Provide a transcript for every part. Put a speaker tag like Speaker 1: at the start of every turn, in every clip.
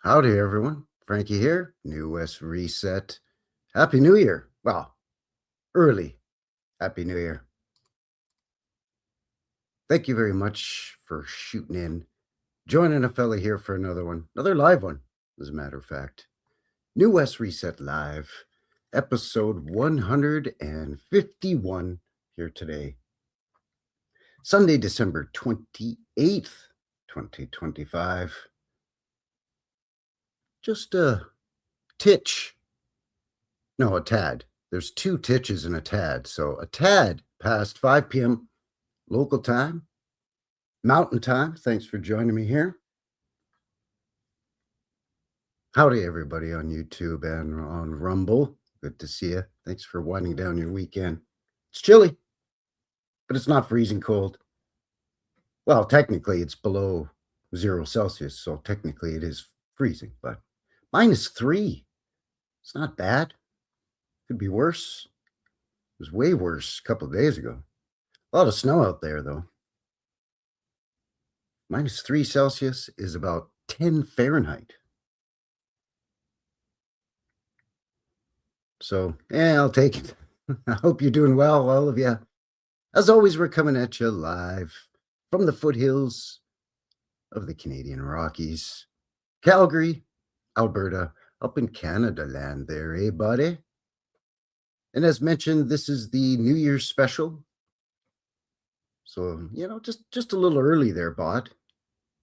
Speaker 1: Howdy, everyone. Frankie here, New West Reset. Happy New Year. Well, early Happy New Year. Thank you very much for shooting in, joining a fella here for another one, another live one, as a matter of fact. New West Reset Live, episode 151 here today. Sunday, December 28th, 2025. Just a titch. No, a tad. There's two titches and a tad. So a tad past 5 p.m. local time, mountain time. Thanks for joining me here. Howdy, everybody on YouTube and on Rumble. Good to see you. Thanks for winding down your weekend. It's chilly, but it's not freezing cold. Well, technically, it's below 0 Celsius, so technically it is freezing, but -3. It's not bad. Could be worse. It was way worse a couple of days ago. A lot of snow out there, though. -3 Celsius is about 10 Fahrenheit. So, yeah, I'll take it. I hope you're doing well, all of you. As always, we're coming at you live from the foothills of the Canadian Rockies. Calgary, Alberta, up in Canada land there, eh, buddy? And as mentioned, this is the New Year's special. So, just a little early there, bud.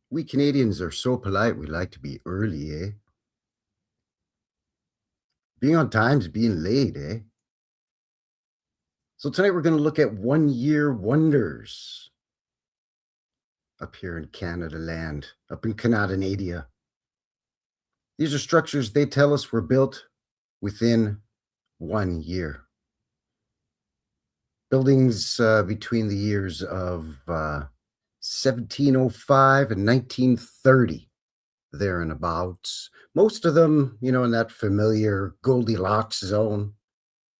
Speaker 1: We Canadians are so polite, we like to be early, eh? Being on time is being late, eh? So tonight we're going to look at one-year wonders up here in Canada land, up in Canadadia. These are structures they tell us were built within 1 year. Buildings between the years of 1705 and 1930, there and abouts. Most of them, in that familiar Goldilocks zone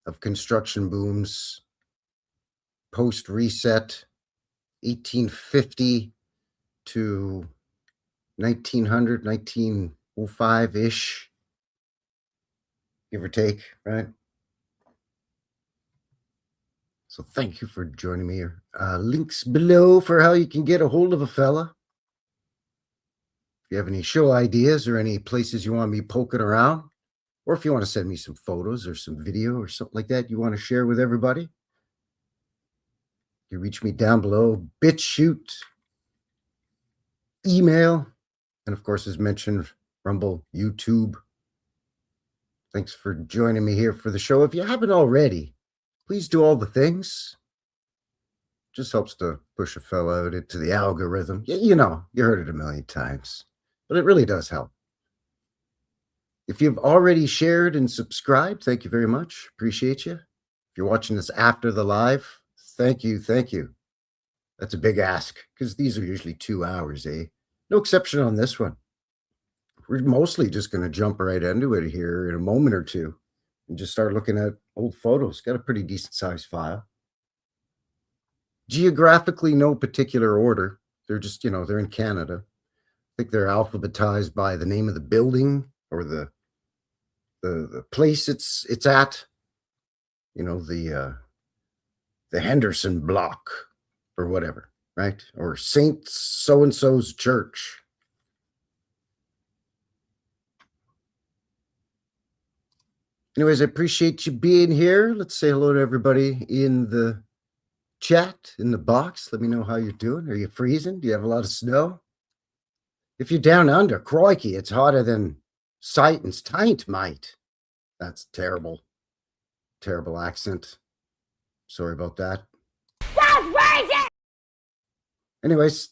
Speaker 1: of construction booms, post-reset, 1850 to 1900, 1905-ish, give or take, right? So thank you for joining me here. Links below for how you can get a hold of a fella. If you have any show ideas or any places you want me poking around, or if you want to send me some photos or some video or something like that you want to share with everybody, you reach me down below, BitChute, email, and of course, as mentioned, Rumble, YouTube. Thanks for joining me here for the show. If you haven't already, please do all the things. Just helps to push a fellow out into the algorithm. You heard it a million times, but it really does help. If you've already shared and subscribed, thank you very much. Appreciate you. If you're watching this after the live, thank you. That's a big ask because these are usually 2 hours, eh? No exception on this one. We're mostly just going to jump right into it here in a moment or two and just start looking at old photos. Got a pretty decent sized file. Geographically, no particular order. They're just, they're in Canada. I think they're alphabetized by the name of the building or the place it's at. The Henderson block or whatever, right? Or Saint so-and-so's church. Anyways, I appreciate you being here. Let's say hello to everybody in the chat, in the box. Let me know how you're doing. Are you freezing? Do you have a lot of snow? If you're down under, crikey, it's hotter than sight and taint, mate. That's terrible. Terrible accent. Sorry about that. That's crazy! Anyways,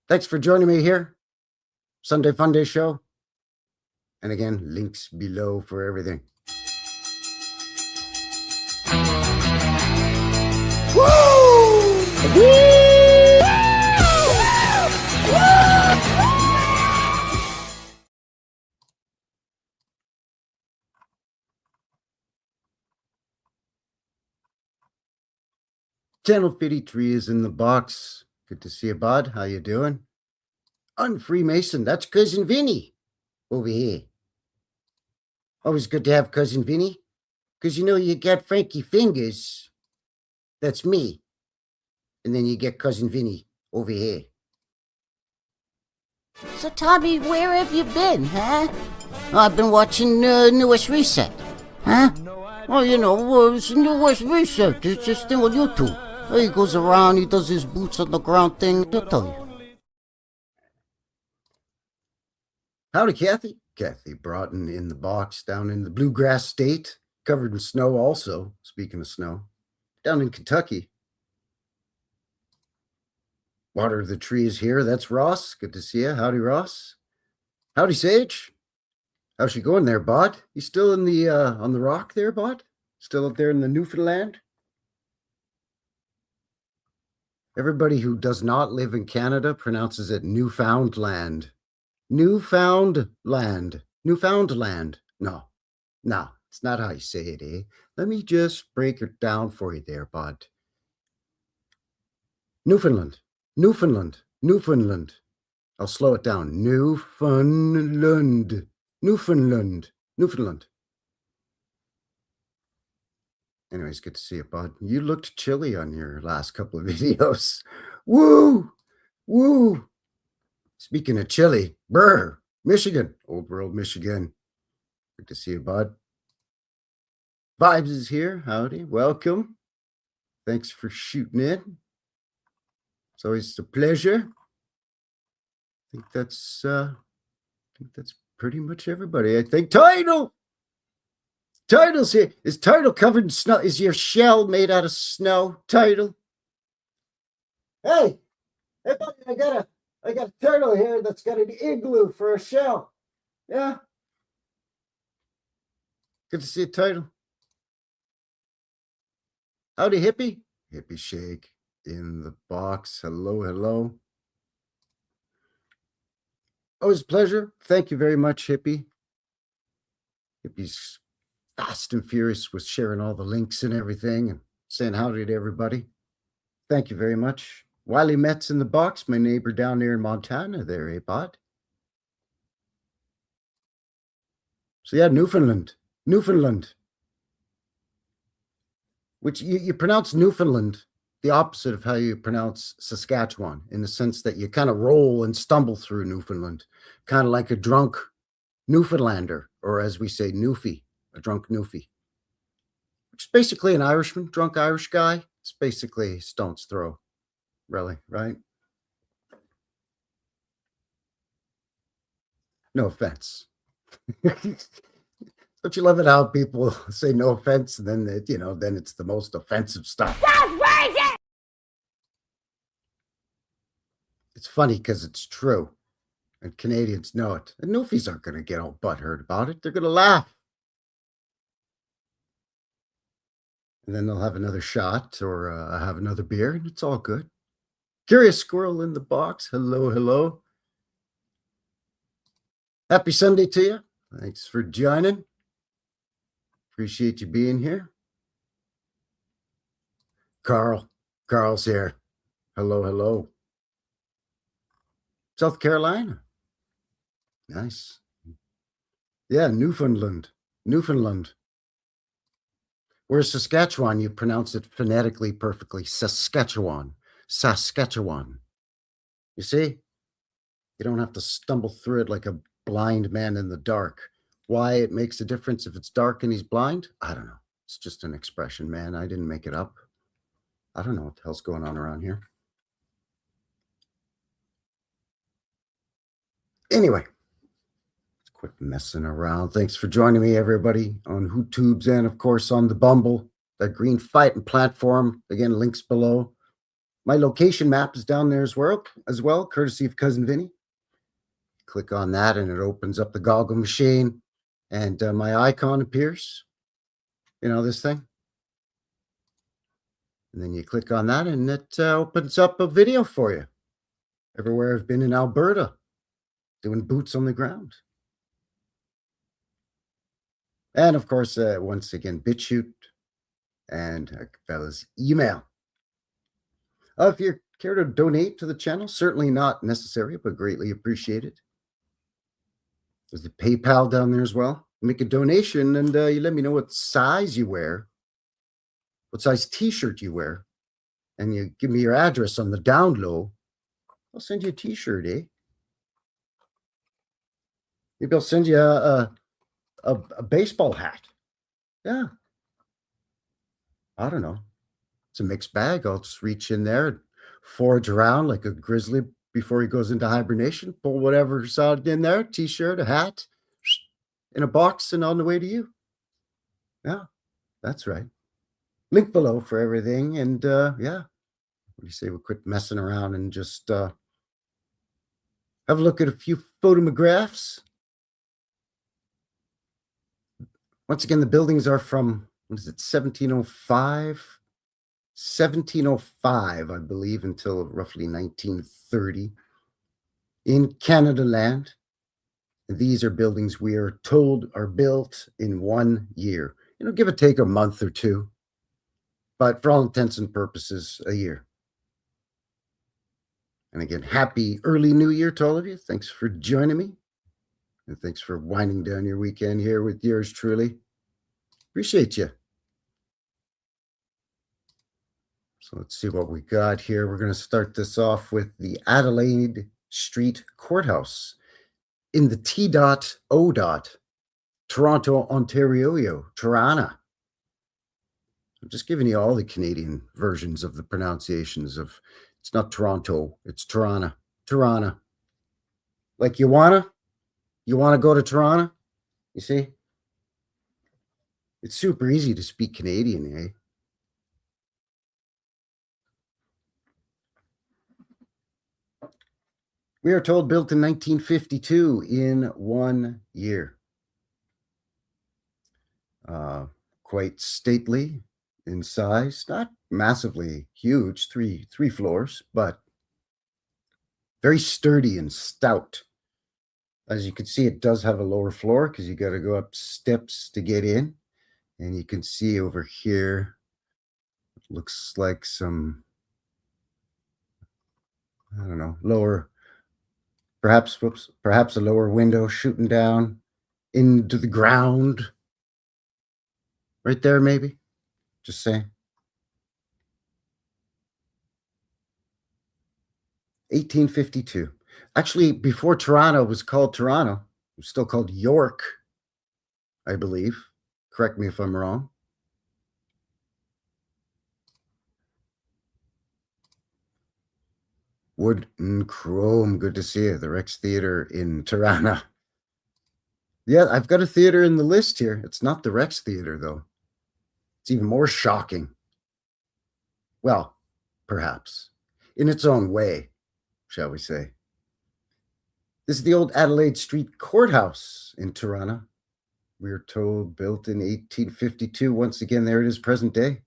Speaker 1: thanks for joining me here. Sunday Fun Day Show. And again, links below for everything. Woo! Woo! Channel 53 is in the box. Good to see you, bud. How you doing? Unfreemason, that's Cousin Vinny. over here. Always good to have Cousin Vinny. Because you know, you got Frankie Fingers. That's me. And then you get Cousin Vinny over here.
Speaker 2: So, Tommy, where have you been, huh? I've been watching Newest Reset. Huh? Well, you know, it's Newest Reset. It's this thing on YouTube. He goes around, he does his boots on the ground thing. He'll tell you.
Speaker 1: Howdy, Kathy. Kathy Broughton in the box down in the Bluegrass State, covered in snow also, speaking of snow, down in Kentucky. Water the Tree is here. That's Ross. Good to see you. Howdy, Ross. Howdy, Sage. How's she going there, Bud? You still in the on the rock there, Bud? Still up there in the Newfoundland? Everybody who does not live in Canada pronounces it Newfoundland. Newfoundland. Newfoundland. No, it's not how you say it, eh? Let me just break it down for you there, Bud. Newfoundland. Newfoundland. Newfoundland. I'll slow it down. Newfoundland. Newfoundland. Newfoundland. Anyways, good to see you, Bud. You looked chilly on your last couple of videos. Woo! Woo! Speaking of chilly, brr, Michigan, Old World, Michigan. Good to see you, Bud. Vibes is here. Howdy. Welcome. Thanks for shooting in. It's always a pleasure. I think that's pretty much everybody. I think Title's here. Is Title covered in snow? Is your shell made out of snow, Title? Hey, buddy, I got a turtle here that's got an igloo for a shell. Yeah. Good to see you, Title. Howdy, Hippie. Hippie Shake in the box. Hello, hello. Always a pleasure. Thank you very much, Hippie. Hippie's fast and furious with sharing all the links and everything and saying howdy to everybody. Thank you very much. Wiley Met's in the box, my neighbor down there in Montana there, eh, Bot? So yeah, Newfoundland. Which you pronounce Newfoundland the opposite of how you pronounce Saskatchewan, in the sense that you kind of roll and stumble through Newfoundland, kind of like a drunk Newfoundlander, or as we say, Newfie, a drunk Newfie. Which is basically an Irishman, drunk Irish guy. It's basically stone's throw, really, right? No offense. Don't you love it how people say no offense, and then then it's the most offensive stuff? That's racist! It's funny because it's true, and Canadians know it. And Newfies aren't going to get all butthurt about it. They're going to laugh. And then they'll have another shot or have another beer, and it's all good. Curious Squirrel in the box. Hello, hello. Happy Sunday to you. Thanks for joining. Appreciate you being here. Carl's here. Hello, hello. South Carolina. Nice. Yeah, Newfoundland. Whereas Saskatchewan, you pronounce it phonetically perfectly. Saskatchewan. You see? You don't have to stumble through it like a blind man in the dark. Why it makes a difference if it's dark and he's blind? I don't know. It's just an expression, man. I didn't make it up. I don't know what the hell's going on around here. Anyway, let's quit messing around. Thanks for joining me, everybody, on YouTubes and, of course, on the Bumble, that green fighting platform. Again, links below. My location map is down there as well, courtesy of Cousin Vinny. Click on that, and it opens up the goggle machine, and my icon appears. You know, this thing. And then you click on that, and it opens up a video for you. Everywhere I've been in Alberta, doing boots on the ground. And, of course, once again, BitChute and fella's email. If you care to donate to the channel, certainly not necessary, but greatly appreciated. There's the PayPal down there as well. Make a donation and you let me know what size you wear, what size t-shirt you wear, and you give me your address on the down low. I'll send you a t-shirt, eh? Maybe I'll send you a baseball hat. Yeah. I don't know. It's a mixed bag. I'll just reach in there and forage around like a grizzly before he goes into hibernation. Pull whatever's out in there, t-shirt, a hat, in a box, and on the way to you. Yeah, that's right. Link below for everything. And yeah, what do you say we quit messing around and just have a look at a few photographs? Once again, the buildings are from, what is it, 1705? 1705, I believe, until roughly 1930 in Canada land. These are buildings we are told are built in 1 year. Give or take a month or two, but for all intents and purposes, a year. And again, happy early New Year to all of you. Thanks for joining me. And thanks for winding down your weekend here with yours truly. Appreciate you. So let's see what we got here. We're going to start this off with the Adelaide Street Courthouse in the T.O. Toronto, Ontario, Tirana. I'm just giving you all the Canadian versions of the pronunciations of, it's not Toronto, it's Tirana. Tirana. Like you wanna go to Tirana? You see? It's super easy to speak Canadian, eh? We are told built in 1952 in 1 year. Quite stately in size, not massively huge, three floors, but very sturdy and stout. As you can see, it does have a lower floor because you got to go up steps to get in. And you can see over here, it looks like some, I don't know, lower, perhaps a lower window shooting down into the ground. Right there, maybe. Just saying. 1852. Actually, before Toronto was called Toronto, it was still called York, I believe. Correct me if I'm wrong. Wood and Chrome, good to see you. The Rex Theater in Tirana. Yeah, I've got a theater in the list here. It's not the Rex Theater, though. It's even more shocking. Well, perhaps. In its own way, shall we say. This is the old Adelaide Street Courthouse in Tirana. We are told built in 1852. Once again, there it is, present day.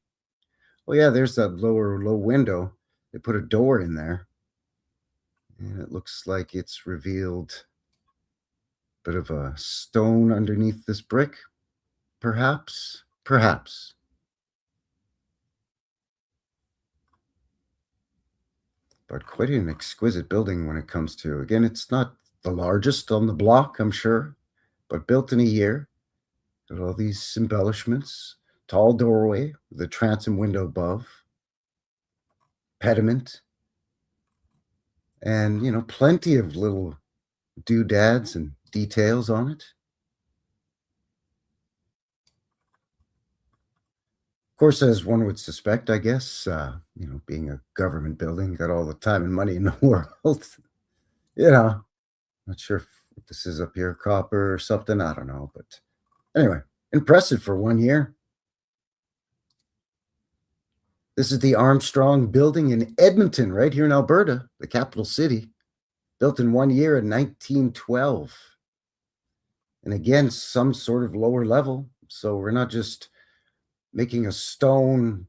Speaker 1: Oh, yeah, there's that low window. They put a door in there. And it looks like it's revealed a bit of a stone underneath this brick. Perhaps. But quite an exquisite building when it comes to, again, it's not the largest on the block, I'm sure, but built in a year. Got all these embellishments, tall doorway with a transom window above, pediment, and plenty of little doodads and details on it. Of course, as one would suspect, I guess, being a government building, got all the time and money in the world. Not sure if this is up here, copper or something. I don't know, but anyway, impressive for 1 year. This is the Armstrong Building in Edmonton, right here in Alberta, the capital city, built in 1 year in 1912. And again, some sort of lower level. So we're not just making a stone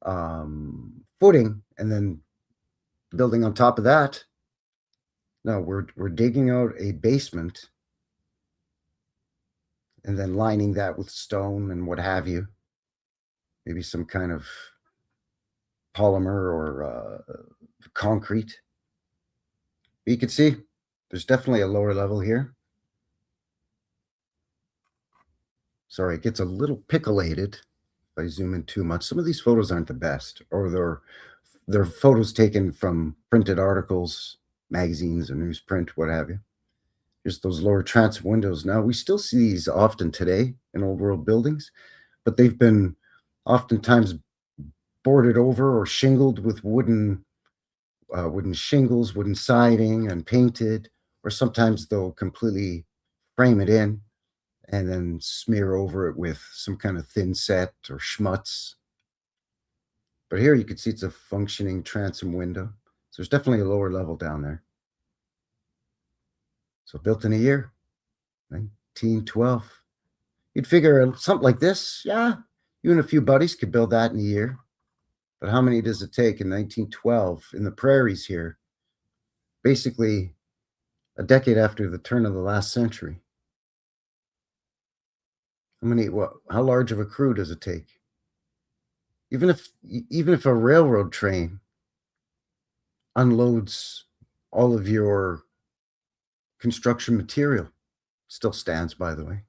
Speaker 1: footing and then building on top of that. No, we're digging out a basement and then lining that with stone and what have you. Maybe some kind of polymer or concrete. But you can see there's definitely a lower level here. Sorry, it gets a little pickleated if I zoom in too much. Some of these photos aren't the best, or they're photos taken from printed articles, magazines, or newsprint, what have you. Just those lower transom windows. Now, we still see these often today in old world buildings, but they've been oftentimes boarded over or shingled with wooden shingles, wooden siding, and painted, or sometimes they'll completely frame it in and then smear over it with some kind of thin set or schmutz. But here you can see it's a functioning transom window. So there's definitely a lower level down there. So built in a year, 1912. You'd figure something like this, yeah, you and a few buddies could build that in a year. But how many does it take in 1912 in the prairies here? Basically, a decade after the turn of the last century. How large of a crew does it take? Even if a railroad train unloads all of your construction material, still stands, by the way.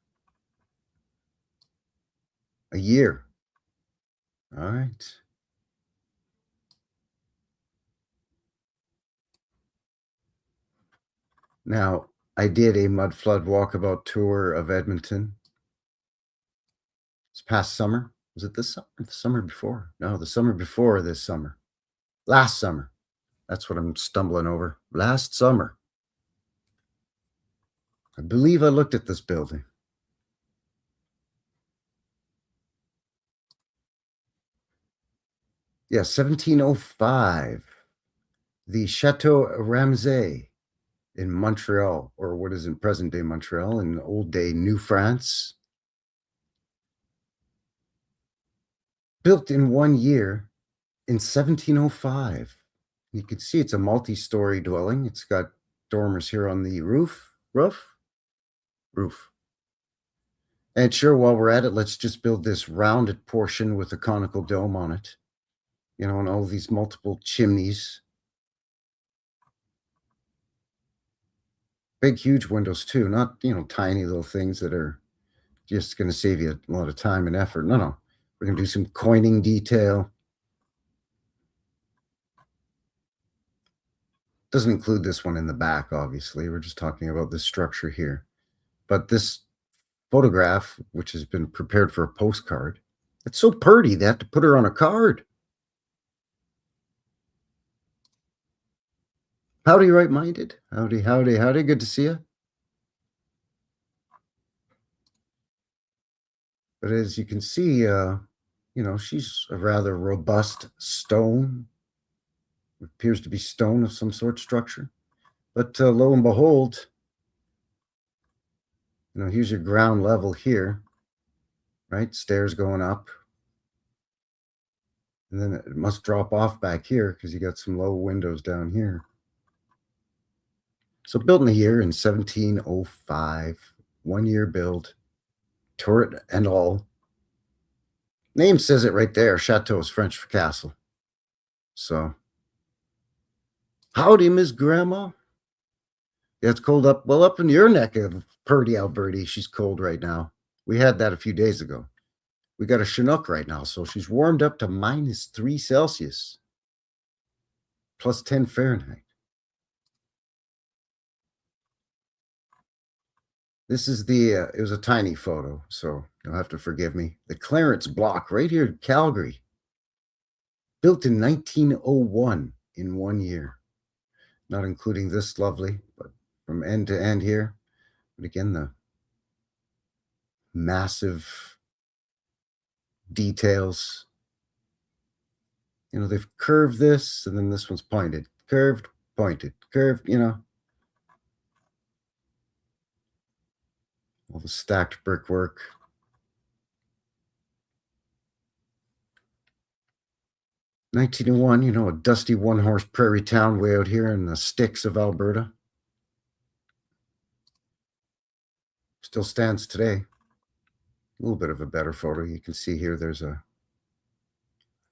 Speaker 1: A year. All right. Now, I did a mudflood walkabout tour of Edmonton. It's past summer. Was it this summer? The summer before? No, the summer before this summer. Last summer. That's what I'm stumbling over. Last summer. I believe I looked at this building. Yeah, 1705. The Chateau Ramsay in Montreal, or what is in present day Montreal, in old day New France. Built in 1 year in 1705. You can see it's a multi-story dwelling. It's got dormers here on the roof. And sure, while we're at it, let's just build this rounded portion with a conical dome on it. You know, and all these multiple chimneys. Big, huge windows too, not, tiny little things that are just going to save you a lot of time and effort. No. We're going to do some coining detail. Doesn't include this one in the back, obviously. We're just talking about this structure here. But this photograph, which has been prepared for a postcard, it's so pretty they have to put her on a card. Howdy, right-minded. Howdy. Good to see you. But as you can see, she's a rather robust stone. It appears to be stone of some sort, structure. But lo and behold, here's your ground level here, right? Stairs going up. And then it must drop off back here because you got some low windows down here. So built in a year in 1705, 1 year build, turret and all. Name says it right there. Chateau is French for castle. So, howdy, Miss Grandma. Yeah, it's cold up. Well, up in your neck of Purdy, Alberta, she's cold right now. We had that a few days ago. We got a Chinook right now, so she's warmed up to -3 Celsius, plus 10 Fahrenheit. This is it was a tiny photo, so you'll have to forgive me. The Clarence Block right here in Calgary. Built in 1901 in 1 year. Not including this lovely, but from end to end here. But again, the massive details. They've curved this, and then this one's pointed. Curved, pointed, curved, all the stacked brickwork. (1901), a dusty one-horse prairie town way out here in the sticks of Alberta. Still stands today. A little bit of a better photo. You can see here there's I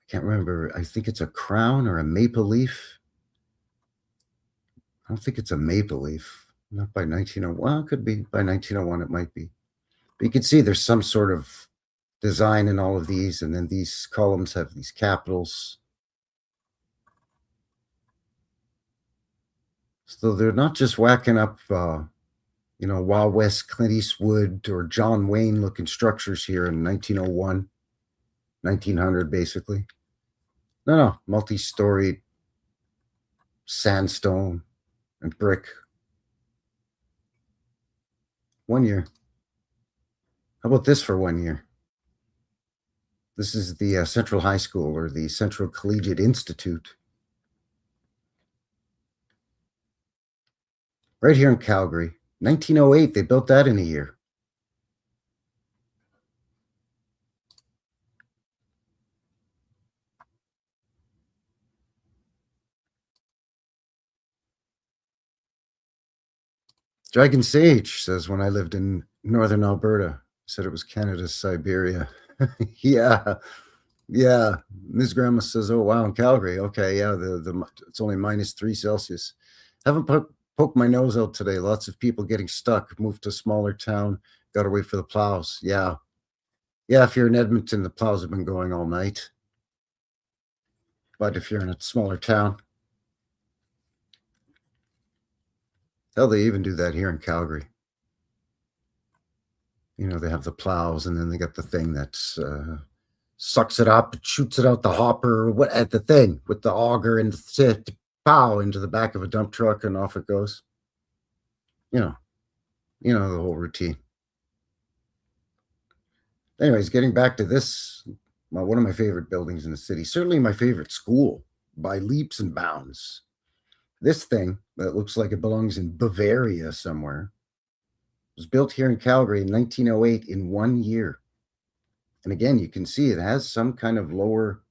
Speaker 1: can't remember, I think it's a crown or a maple leaf. I don't think it's a maple leaf. Not by 1901. Well, it could be by 1901, it might be. But you can see there's some sort of design in all of these, and then these columns have these capitals. So they're not just whacking up, Wild West Clint Eastwood or John Wayne looking structures here in 1901, 1900, basically. No, multi-storied sandstone and brick. 1 year. How about this for 1 year? This is the Central High School, or the Central Collegiate Institute. Right here in Calgary. 1908, they built that in a year. Dragon Sage says, when I lived in northern Alberta, said it was Canada's Siberia. Yeah. Ms. Grandma says, oh, wow, in Calgary. Okay, yeah, it's only -3 Celsius. Haven't poked my nose out today. Lots of people getting stuck, moved to a smaller town, got to wait for the plows. Yeah, if you're in Edmonton, the plows have been going all night. But if you're in a smaller town, hell, they even do that here in Calgary. They have the plows, and then they got the thing that's sucks it up, shoots it out the hopper, what at the thing with the auger, and pow into the back of a dump truck, and off it goes. The whole routine. Anyways, getting back to this, one of my favorite buildings in the city, certainly my favorite school by leaps and bounds. This thing that looks like it belongs in Bavaria somewhere was built here in Calgary in 1908 in 1 year. And again, you can see it has some kind of lower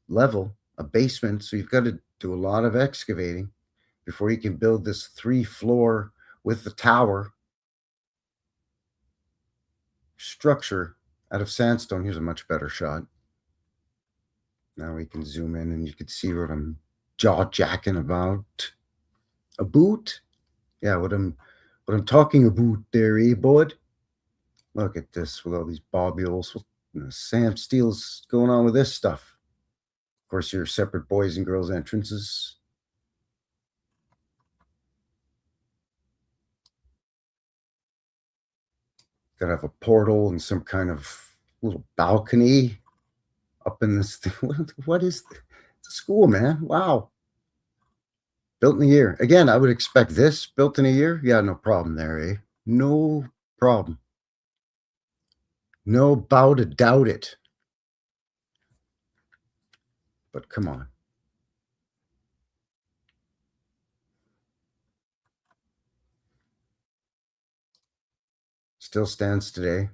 Speaker 1: level, a basement. So you've got to do a lot of excavating before you can build this 3-floor with the tower structure out of sandstone. Here's a much better shot. Now we can zoom in and you can see what I'm jaw-jacking about. A boot? Yeah, what I'm talking about there, eh, bud? Look at this with all these bobules. What Sam Steele's going on with this stuff? Of course, your separate boys and girls entrances. Gotta have a portal and some kind of little balcony up in this thing. What is this? It's a school, man. Wow. Built in a year. Again, I would expect this built in a year. Yeah, no problem there, eh? No problem. No bow to doubt it. But come on. Still stands today.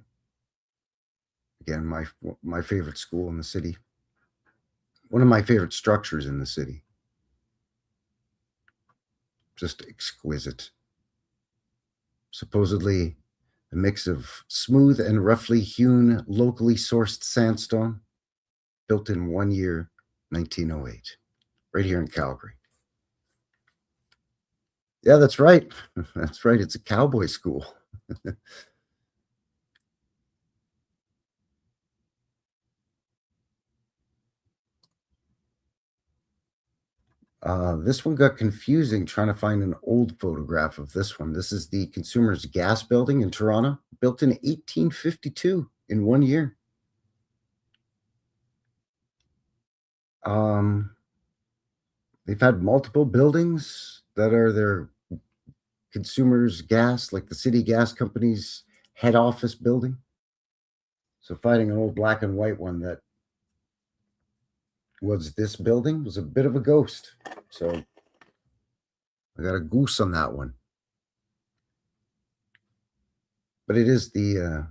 Speaker 1: Again, my favorite school in the city. One of my favorite structures in the city. Just exquisite. Supposedly a mix of smooth and roughly hewn, locally sourced sandstone, built in 1 year, 1908, right here in Calgary. Yeah, that's right. That's right. It's a cowboy school. This one got confusing trying to find an old photograph of this one. This is the Consumers Gas Building in Toronto, built in 1852 in 1 year. They've had multiple buildings that are their Consumers Gas, like the city gas company's head office building. So finding an old black and white one that was this building was a bit of a ghost. So I got a goose on that one. But it is the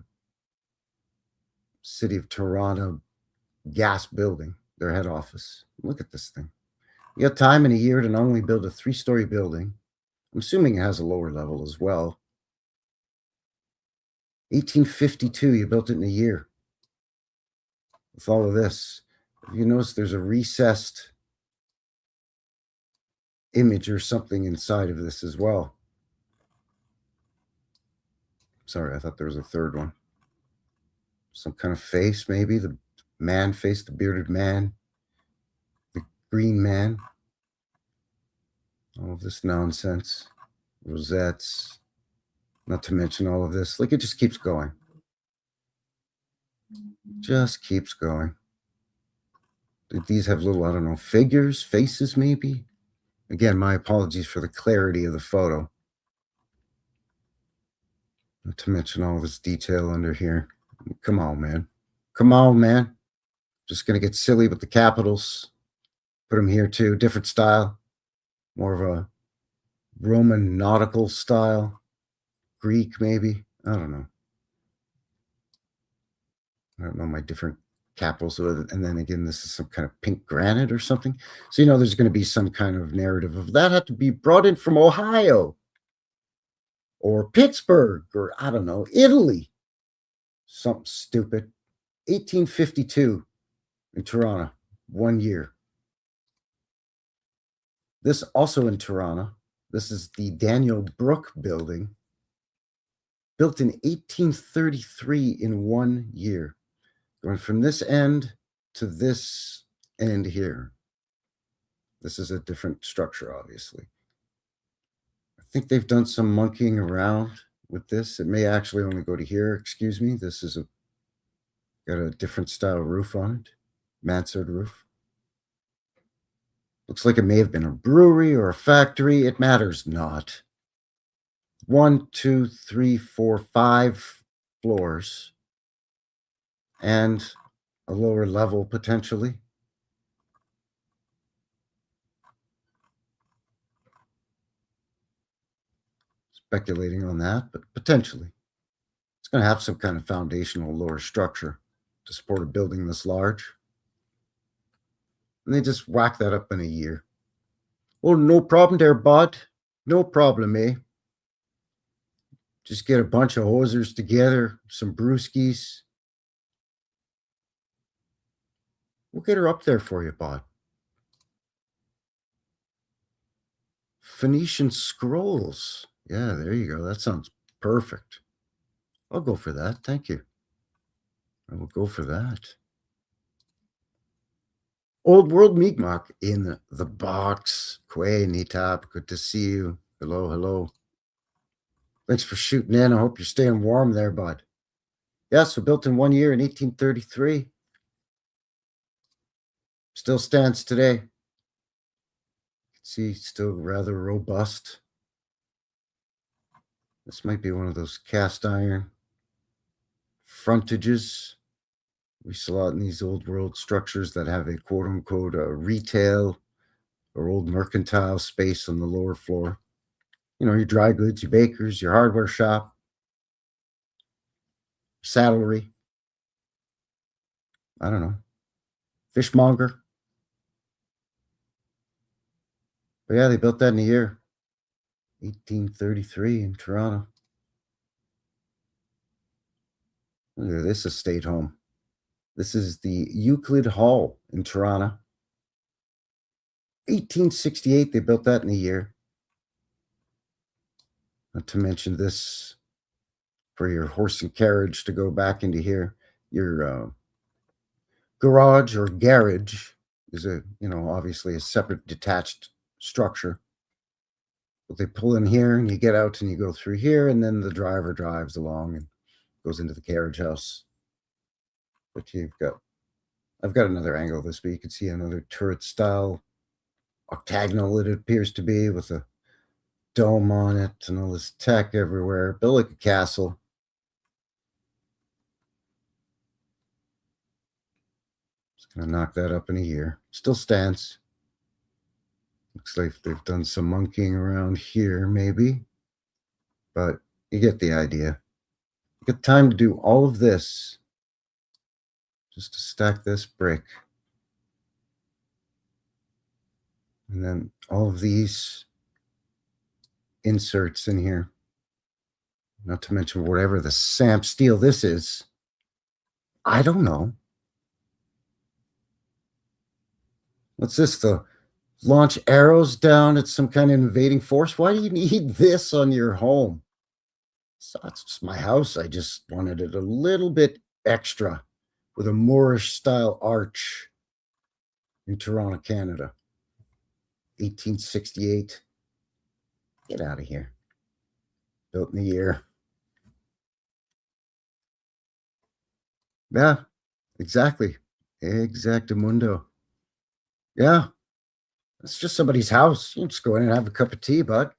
Speaker 1: City of Toronto gas building, their head office. Look at this thing. You got time in a year to not only build a 3-story building, I'm assuming it has a lower level as well. 1852, you built it in a year. With all of this, you notice there's a recessed image or something inside of this as well. Sorry, I thought there was a third one. Some kind of face, maybe. The man face, the bearded man. The green man. All of this nonsense. Rosettes. Not to mention all of this. Like, it just keeps going. Just keeps going. These have little, I don't know, figures, faces maybe? Again, my apologies for the clarity of the photo. Not to mention all this detail under here. Come on, man. Come on, man. Just going to get silly with the capitals. Put them here too. Different style. More of a Roman nautical style. Greek, maybe. I don't know. I don't know my different capitals. And then again, this is some kind of pink granite or something. So, there's going to be some kind of narrative of that had to be brought in from Ohio or Pittsburgh or, I don't know, Italy. Something stupid. 1852 in Toronto, 1 year. This also in Toronto. This is the Daniel Brook building, built in 1833 in 1 year. Going from this end to this end here. This is a different structure, obviously. I think they've done some monkeying around with this. It may actually only go to here. Excuse me. This is got a different style roof on it. Mansard roof. Looks like it may have been a brewery or a factory. It matters not. 1, 2, 3, 4, 5 floors. And a lower level, potentially. Speculating on that, but potentially. It's going to have some kind of foundational lower structure to support a building this large. And they just whack that up in a year. Oh, no problem there, bud. No problem, eh? Just get a bunch of hosers together, some brewskis. We'll get her up there for you, bud. Phoenician scrolls. Yeah, there you go. That sounds perfect. I'll go for that. Thank you. I will go for that. Old World Mi'kmaq in the box. Quay, Nitap, good to see you. Hello, hello. Thanks for shooting in. I hope you're staying warm there, bud. Yeah, so built in 1 year in 1833. Still stands today. You can see, still rather robust. This might be one of those cast iron frontages. We see a lot in these old world structures that have a quote unquote retail or old mercantile space on the lower floor. Your dry goods, your bakers, your hardware shop, saddlery. I don't know. Fishmonger. But yeah, they built that in a year. 1833 in Toronto. Look at this estate home. This is the Euclid Hall in Toronto. 1868, they built that in a year. Not to mention this for your horse and carriage to go back into here. Your garage or garage is obviously a separate detached structure. But they pull in here and you get out and you go through here, and then the driver drives along and goes into the carriage house. But I've got another angle of this, but you can see another turret style octagonal it appears to be, with a dome on it and all this tech everywhere. Built like a castle. Just gonna knock that up in a year. Still stands. Looks like they've done some monkeying around here, maybe. But you get the idea. You get time to do all of this just to stack this brick. And then all of these inserts in here. Not to mention whatever the Samp steel this is. I don't know. What's this? The launch arrows down at some kind of invading force? Why do you need this on your home? So that's just my house. I just wanted it a little bit extra with a Moorish style arch in Toronto, Canada. 1868. Get out of here. Built in the year. Yeah, exactly. Exactamundo. Yeah, it's just somebody's house. You just go in and have a cup of tea, bud.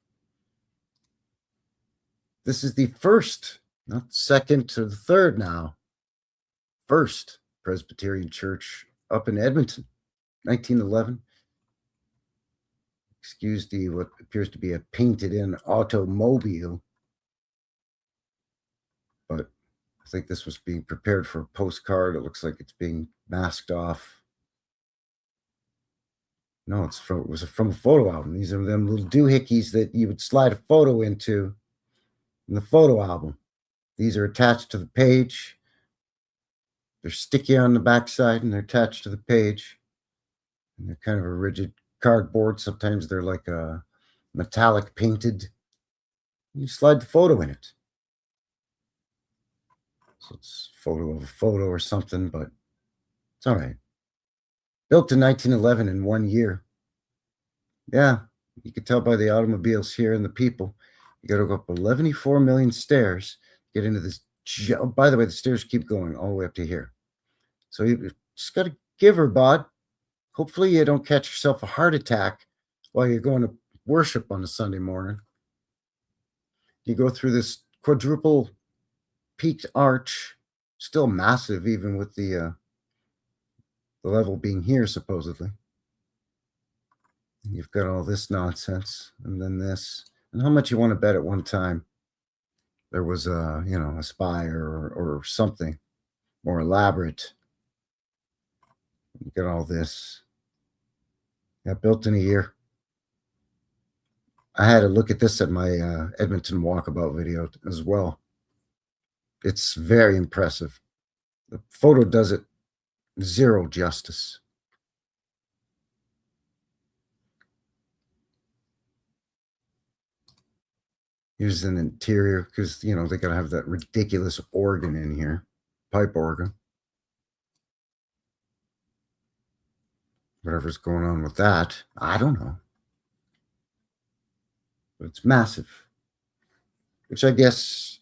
Speaker 1: This is the first, not second to the third now, first Presbyterian church up in Edmonton, 1911. Excuse the what appears to be a painted-in automobile, but I think this was being prepared for a postcard. It looks like it's being masked off. No, it was from a photo album. These are them little doohickeys that you would slide a photo into in the photo album. These are attached to the page. They're sticky on the backside and they're attached to the page. And they're kind of a rigid cardboard. Sometimes they're like a metallic painted. You slide the photo in it. So it's a photo of a photo or something, but it's all right. Built in 1911 in 1 year. Yeah, you can tell by the automobiles here and the people. You got to go up 114 million stairs, get into this. By the way, the stairs keep going all the way up to here. So you just got to give her, bud. Hopefully you don't catch yourself a heart attack while you're going to worship on a Sunday morning. You go through this quadruple peaked arch, still massive, even with the level being here, supposedly. You've got all this nonsense, and then this. And how much you want to bet at one time there was a, a spire or something more elaborate. You got all this. Yeah, built in a year. I had a look at this at my Edmonton walkabout video as well. It's very impressive. The photo does it zero justice. Here's an interior because, they got to have that ridiculous organ in here, pipe organ. Whatever's going on with that, I don't know. But it's massive, which I guess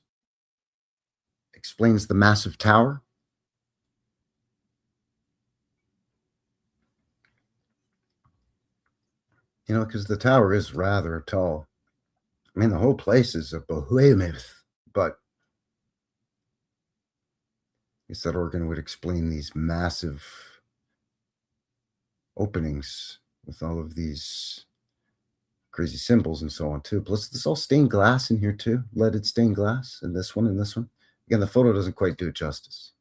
Speaker 1: explains the massive tower. Because the tower is rather tall. I mean, the whole place is a behemoth, but I guess that organ would explain these massive openings with all of these crazy symbols and so on too. Plus, this all stained glass in here too, leaded stained glass, and this one and this one. Again, the photo doesn't quite do it justice.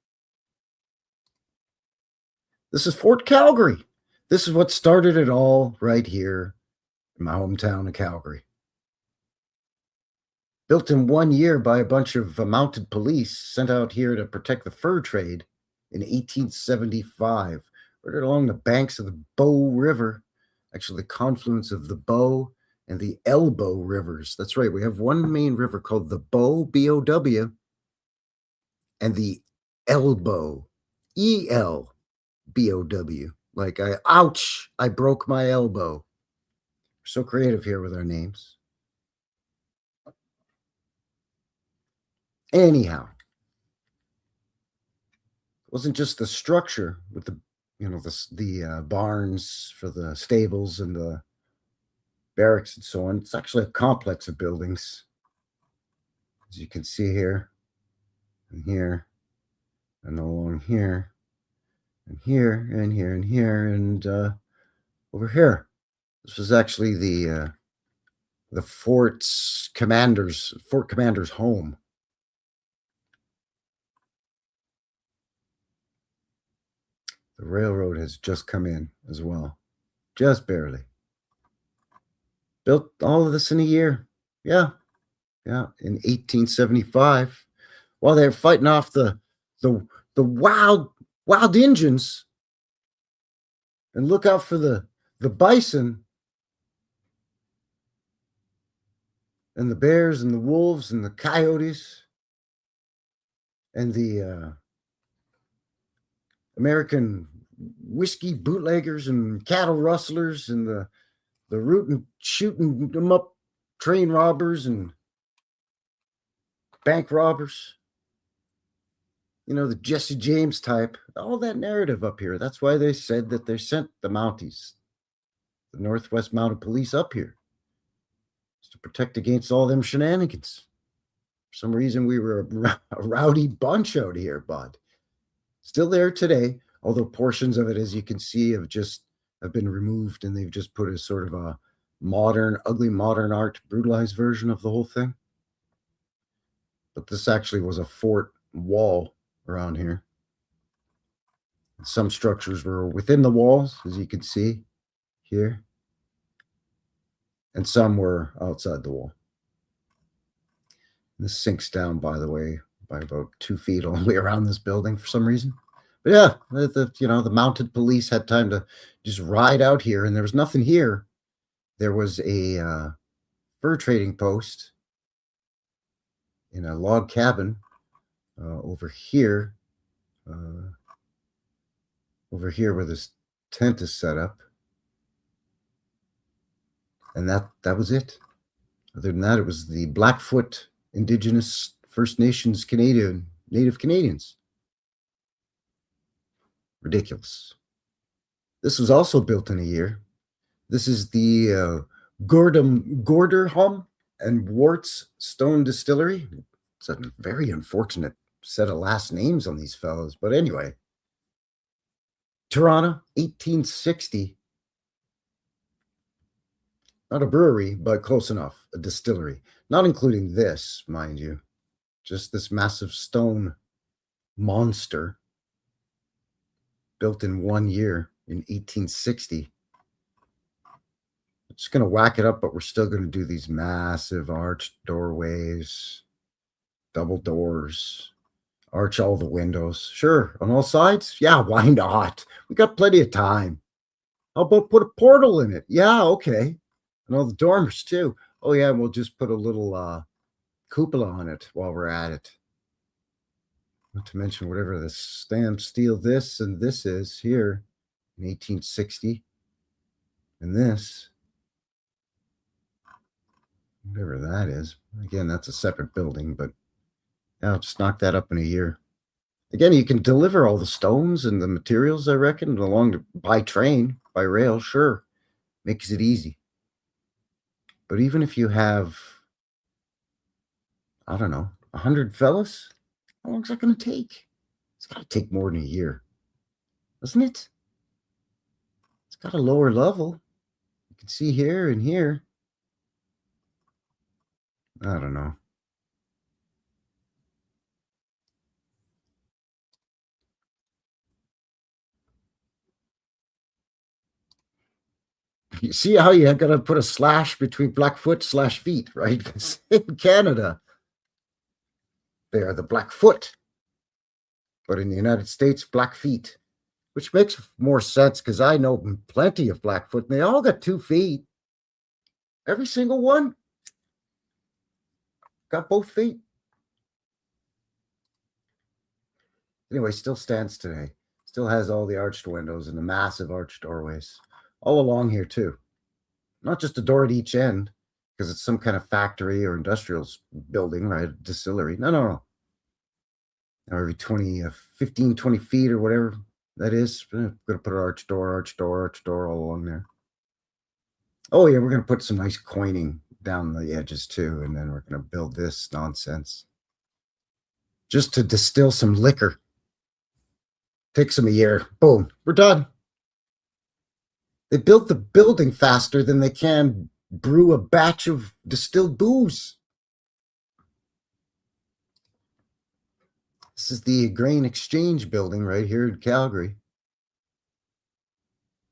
Speaker 1: This is Fort Calgary. This is what started it all right here in my hometown of Calgary. Built in 1 year by a bunch of mounted police sent out here to protect the fur trade in 1875, right along the banks of the Bow River, actually the confluence of the Bow and the Elbow rivers. That's right. We have one main river called the Bow, B-O-W, and the Elbow, E-L-B-O-W. Like, ouch, I broke my elbow. We're so creative here with our names. Anyhow, it wasn't just the structure with the, the barns for the stables and the barracks and so on. It's actually a complex of buildings, as you can see here, and here, and along here, and here, and here, and here, and over here. This was actually the Fort Commander's home. The railroad has just come in as well, just barely. Built all of this in a year. Yeah, in 1875, while they're fighting off the wild Injuns. And look out for the bison. and the bears and the wolves and the coyotes and the American whiskey bootleggers and cattle rustlers and the rootin' shooting them up train robbers and bank robbers. You know, the Jesse James type, all that narrative up here. That's why they said that they sent the Mounties, the Northwest Mounted Police up here, to protect against all them shenanigans. For some reason, we were a rowdy bunch out here, bud. Still there today, although portions of it, as you can see, have been removed, and they've just put a sort of a modern, ugly modern art, brutalized version of the whole thing. But this actually was a fort wall around here. Some structures were within the walls, as you can see here, and some were outside the wall. This sinks down, by the way, by about 2 feet all the way around this building for some reason. But yeah, the mounted police had time to just ride out here, and there was nothing here. There was a fur trading post in a log cabin over here where this tent is set up, and that was it. Other than that, it was the Blackfoot Indigenous First Nations Native Canadians. Ridiculous. This was also built in a year. This is the Gorderham and Warts Stone Distillery. It's a very unfortunate set of last names on these fellows, but anyway. Toronto, 1860. Not a brewery, but close enough. A distillery. Not including this, mind you. Just this massive stone monster built in 1 year in 1860. I'm just going to whack it up, but we're still going to do these massive arched doorways, double doors, arch all the windows. Sure, on all sides? Yeah, why not? We got plenty of time. How about put a portal in it? Yeah, okay. And all the dormers too. Oh yeah, we'll just put a little cupola on it while we're at it. Not to mention whatever the stamp steel this and this is here in 1860. And this, whatever that is. Again, that's a separate building, but yeah, I'll just knock that up in a year. Again, you can deliver all the stones and the materials, I reckon, by train, by rail, sure. Makes it easy. But even if you have, I don't know, 100 fellas, how long is that going to take? It's got to take more than a year, doesn't it? It's got a lower level. You can see here and here. I don't know. You see how you got to put a slash between Blackfoot/feet, right? Because in Canada, they are the Blackfoot, but in the United States, Blackfeet, which makes more sense because I know plenty of Blackfoot, and they all got 2 feet. Every single one got both feet. Anyway, still stands today. Still has all the arched windows and the massive arched doorways all along here too. Not just a door at each end because it's some kind of factory or industrial building, right? A distillery. No. Now every 15, 20 feet or whatever that is, we're going to put an arched door all along there. Oh yeah, we're going to put some nice coining down the edges too, and then we're going to build this nonsense just to distill some liquor. Takes them a year. Boom, we're done. They built the building faster than they can brew a batch of distilled booze. This is the Grain Exchange building right here in Calgary.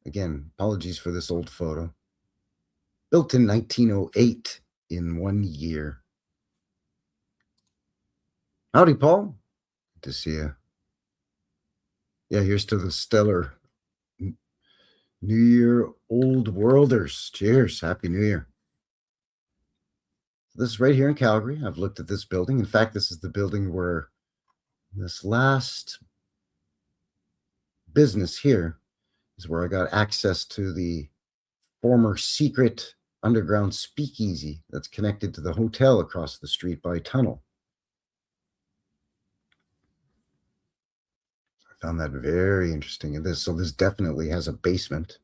Speaker 1: Again, apologies for this old photo. Built in 1908 in 1 year. Howdy, Paul. Good to see you. Yeah, here's to the stellar New Year, old worlders. Cheers. Happy New Year. This is right here in Calgary. I've looked at this building. In fact, this is the building where this last business here is where I got access to the former secret underground speakeasy that's connected to the hotel across the street by a tunnel. I found that very interesting. So this definitely has a basement.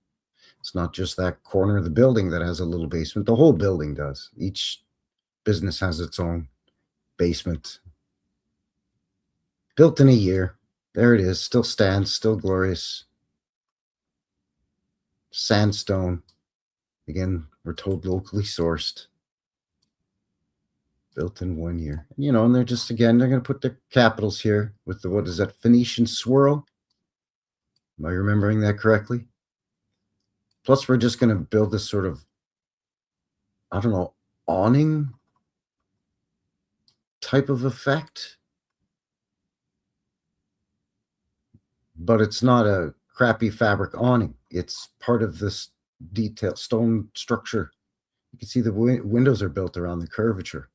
Speaker 1: It's not just that corner of the building that has a little basement. The whole building does. Each business has its own basement. Built in a year. There it is. Still stands. Still glorious. Sandstone. Again, we're told locally sourced. Built in 1 year. You know, and they're just, again, they're going to put their capitals here with the, what is that, Phoenician swirl? Am I remembering that correctly? Plus, we're just going to build this sort of, I don't know, awning type of effect. But it's not a crappy fabric awning. It's part of this detailed stone structure. You can see the windows are built around the curvature.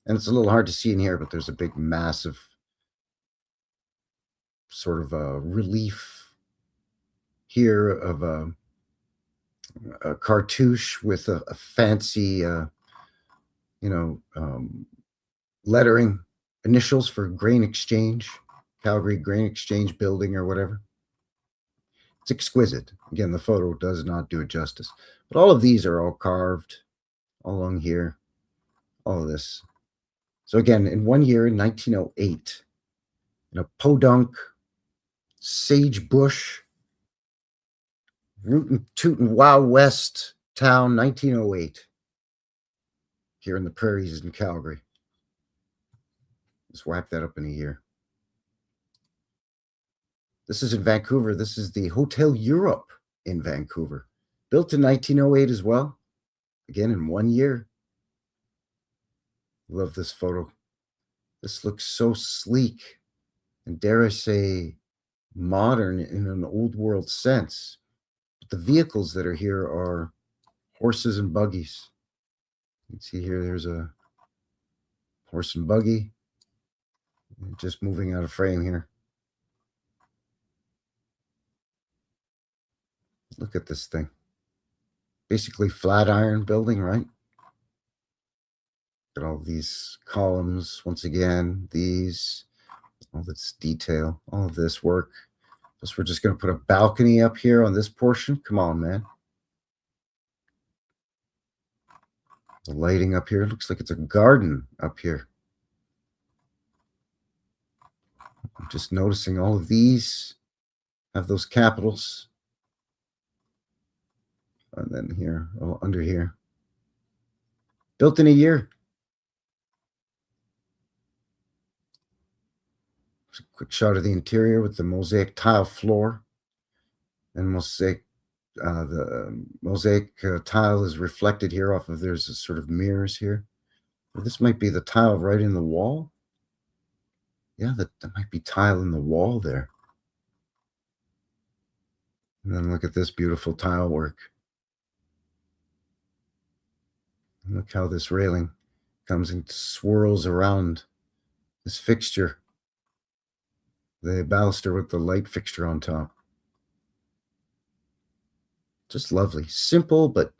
Speaker 1: And it's a little hard to see in here, but there's a big, massive sort of a relief here of a cartouche with a fancy, lettering, initials for grain exchange, Calgary Grain Exchange Building or whatever. It's exquisite. Again, the photo does not do it justice. But all of these are all carved all along here. All of this. So again, in 1 year, in 1908, in a podunk, sage bush, rootin' tootin' Wild West town, 1908, here in the prairies in Calgary. Just whack that up in a year. This is in Vancouver. This is the Hotel Europe in Vancouver. Built in 1908 as well. Again, in 1 year. Love this photo. This looks so sleek and, dare I say, modern in an old world sense. But the vehicles that are here are horses and buggies. You can see here there's a horse and buggy just moving out of frame here. Look at this thing. Basically flat iron building, right? Got all these columns once again, these, all this detail, all of this work. Plus we're just going to put a balcony up here on this portion. Come on, man. The lighting up here looks like it's a garden up here. I'm just noticing all of these have those capitals. And then here, oh, under here. Built in a year. Just a quick shot of the interior with the mosaic tile floor. And mosaic, the mosaic tile is reflected here off of, there's a sort of mirrors here. Well, this might be the tile right in the wall. Yeah, that might be tile in the wall there. And then look at this beautiful tile work. Look how this railing comes and swirls around this fixture, the baluster with the light fixture on top. Just lovely. Simple, but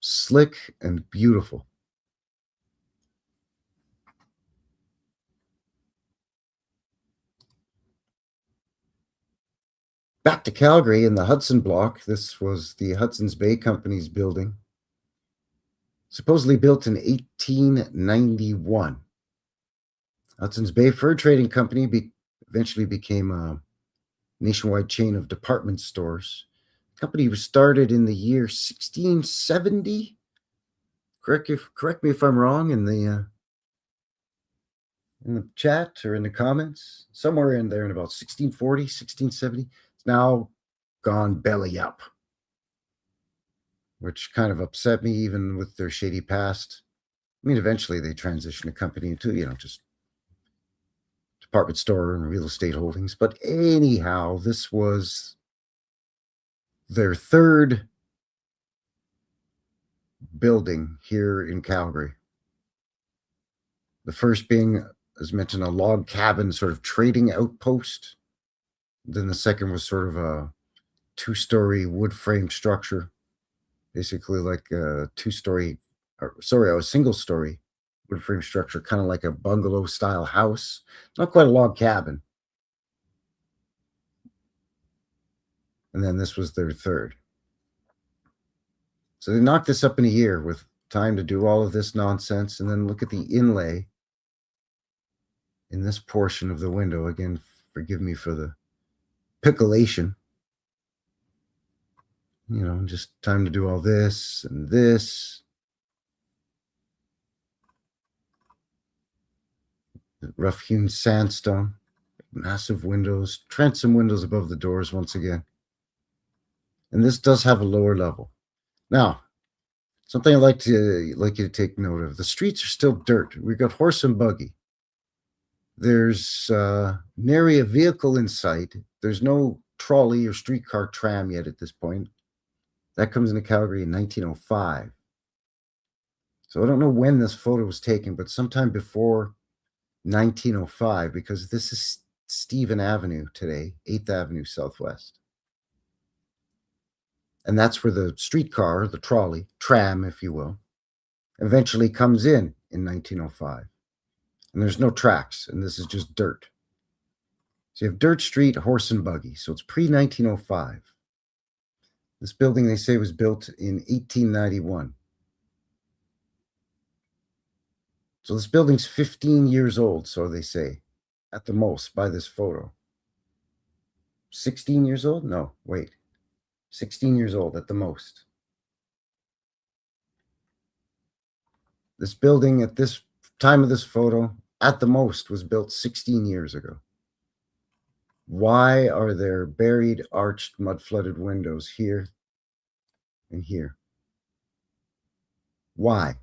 Speaker 1: slick and beautiful. Back to Calgary in the Hudson Block. This was the Hudson's Bay Company's building. Supposedly built in 1891. Hudson's Bay Fur Trading Company eventually became a nationwide chain of department stores. The company was started in the year 1670. Correct me if I'm wrong in the chat or in the comments. Somewhere in there in about 1640, 1670. It's now gone belly up, which kind of upset me, even with their shady past. I mean, eventually they transitioned the company into, just department store and real estate holdings. But anyhow, this was their third building here in Calgary. The first being, as mentioned, a log cabin sort of trading outpost. Then the second was sort of a two-story wood frame structure, basically like a a single-story wood frame structure, kind of like a bungalow-style house. Not quite a log cabin. And then this was their third. So they knocked this up in a year with time to do all of this nonsense. And then look at the inlay in this portion of the window. Again, forgive me for the pixelation. You know, just time to do all this and this. Rough hewn sandstone, massive windows, transom windows above the doors once again. And this does have a lower level. Now, something I'd like you to take note of. The streets are still dirt. We've got horse and buggy. There's nary a vehicle in sight. There's no trolley or streetcar tram yet at this point. That comes into Calgary in 1905. So I don't know when this photo was taken, but sometime before 1905, because this is Stephen Avenue today, 8th Avenue Southwest. And that's where the streetcar, the trolley, tram, if you will, eventually comes in 1905. And there's no tracks, and this is just dirt. So you have dirt street, horse and buggy. So it's pre-1905. This building, they say, was built in 1891. So this building's 15 years old, so they say, at the most, by this photo. 16 years old? No, wait. 16 years old at the most. This building at this time of this photo, at the most, was built 16 years ago. Why are there buried, arched, mud-flooded windows here and here? Why?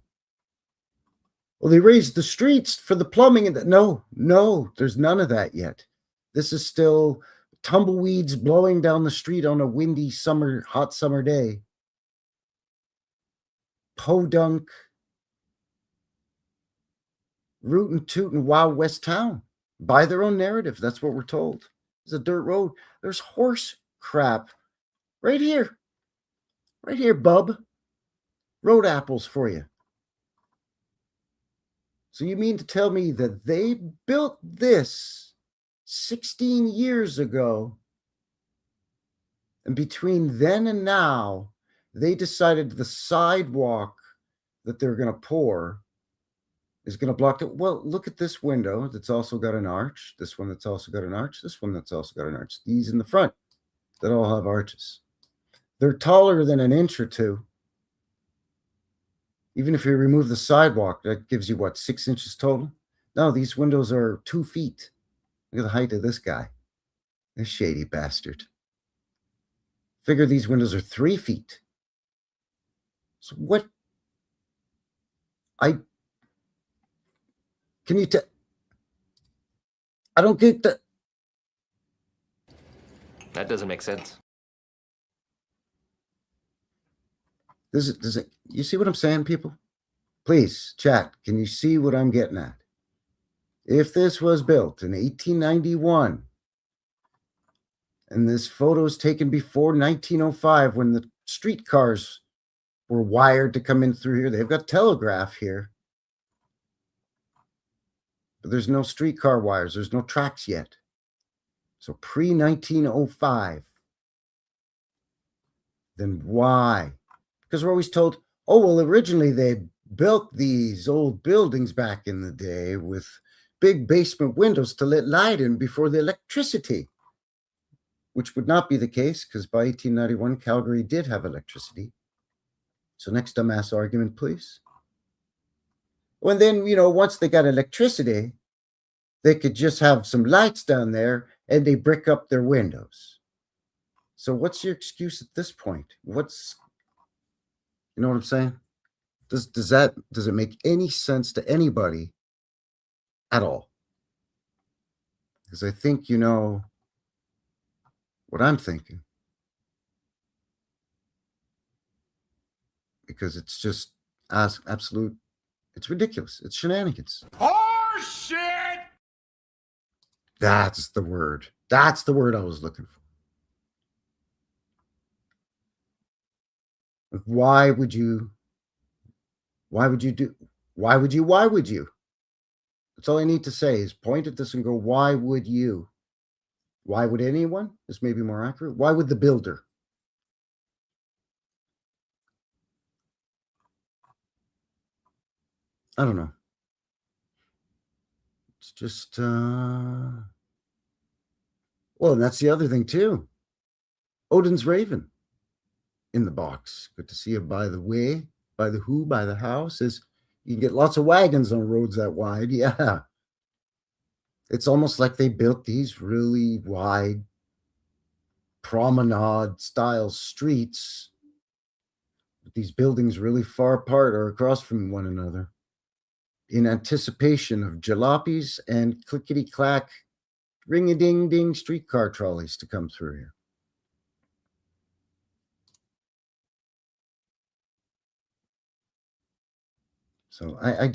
Speaker 1: Well, they raised the streets for the plumbing. And no, there's none of that yet. This is still tumbleweeds blowing down the street on a windy hot summer day. Podunk, rootin' tootin' Wild West town. By their own narrative, that's what we're told. It's a dirt road. There's horse crap right here. Right here, bub. Road apples for you. So you mean to tell me that they built this 16 years ago, and between then and now, they decided the sidewalk that they're going to pour is going to block it? Well, look at this window that's also got an arch, this one that's also got an arch, this one that's also got an arch, these in the front that all have arches. They're taller than an inch or two. Even if you remove the sidewalk, that gives you, what, 6 inches total? No, these windows are 2 feet. Look at the height of this guy. This shady bastard. Figure these windows are 3 feet. So what? Can you tell? I don't get that.
Speaker 3: That doesn't make sense.
Speaker 1: Does it? You see what I'm saying, people? Please, chat. Can you see what I'm getting at? If this was built in 1891, and this photo is taken before 1905, when the streetcars were wired to come in through here, they've got telegraph here, but there's no streetcar wires. There's no tracks yet. So pre-1905. Then why? Because we're always told, oh, well, originally they built these old buildings back in the day with big basement windows to let light in before the electricity, which would not be the case because by 1891, Calgary did have electricity. So next dumbass argument, please. Well, then, once they got electricity, they could just have some lights down there and they brick up their windows. So what's your excuse at this point? You know what I'm saying? Does it make any sense to anybody at all? Because I think you know what I'm thinking. because it's just absolute. It's ridiculous. It's shenanigans.
Speaker 3: Oh, shit!
Speaker 1: That's the word. That's the word I was looking for. Why would you do? Why would you? That's all I need to say is point at this and go, why would you? Why would anyone? This may be more accurate. Why would the builder? I don't know. It's just, well, and that's the other thing too. Odin's Raven in the box. Good to see you by the way, by the house. Is you can get lots of wagons on roads that wide. Yeah. It's almost like they built these really wide promenade style streets with these buildings really far apart or across from one another in anticipation of jalopies and clickety clack ring a ding ding streetcar trolleys to come through here. So I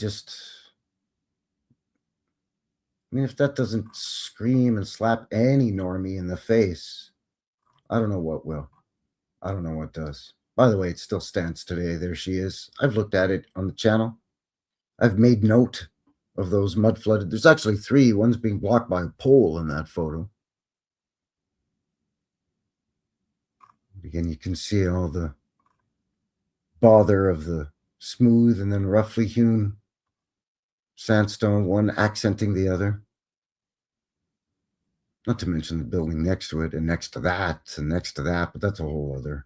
Speaker 1: mean, if that doesn't scream and slap any normie in the face, I don't know what will. I don't know what does. By the way, it still stands today. There she is. I've looked at it on the channel. I've made note of those mud flooded. There's actually 3. One's being blocked by a pole in that photo. Again, you can see all the bother of the smooth and then roughly hewn sandstone, one accenting the other. Not to mention the building next to it and next to that and next to that, but that's a whole other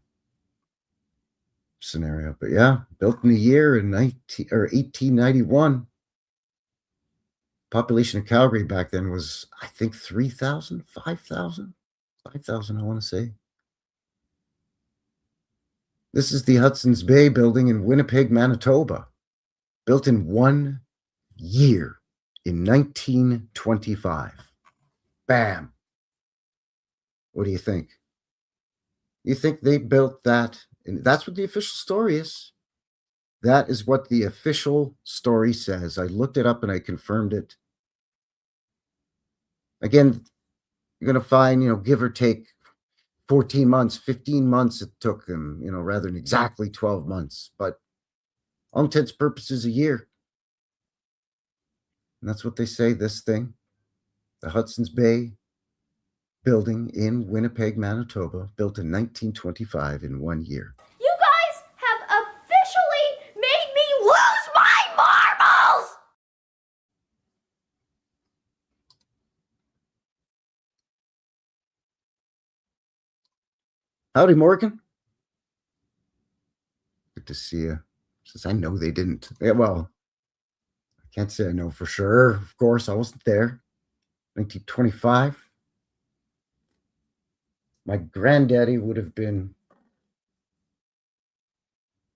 Speaker 1: scenario. But yeah, built in a year in 1891. Population of Calgary back then was, I think, 3,000, 5,000, 5,000, I want to say. This is the Hudson's Bay building in Winnipeg, Manitoba, built in 1 year in 1925. Bam. What do you think? You think they built that? And that's what the official story is. That is what the official story says. I looked it up and I confirmed it. Again, you're going to find, give or take 14 months, 15 months it took them, rather than exactly 12 months. But all intents and purposes, a year. And that's what they say, this thing, the Hudson's Bay building in Winnipeg, Manitoba, built in 1925 in 1 year.
Speaker 4: You guys have officially made me lose my marbles!
Speaker 1: Howdy, Morgan. Good to see you. Says, I know they didn't. Yeah, well, I can't say I know for sure. Of course, I wasn't there. 1925. My granddaddy would have been,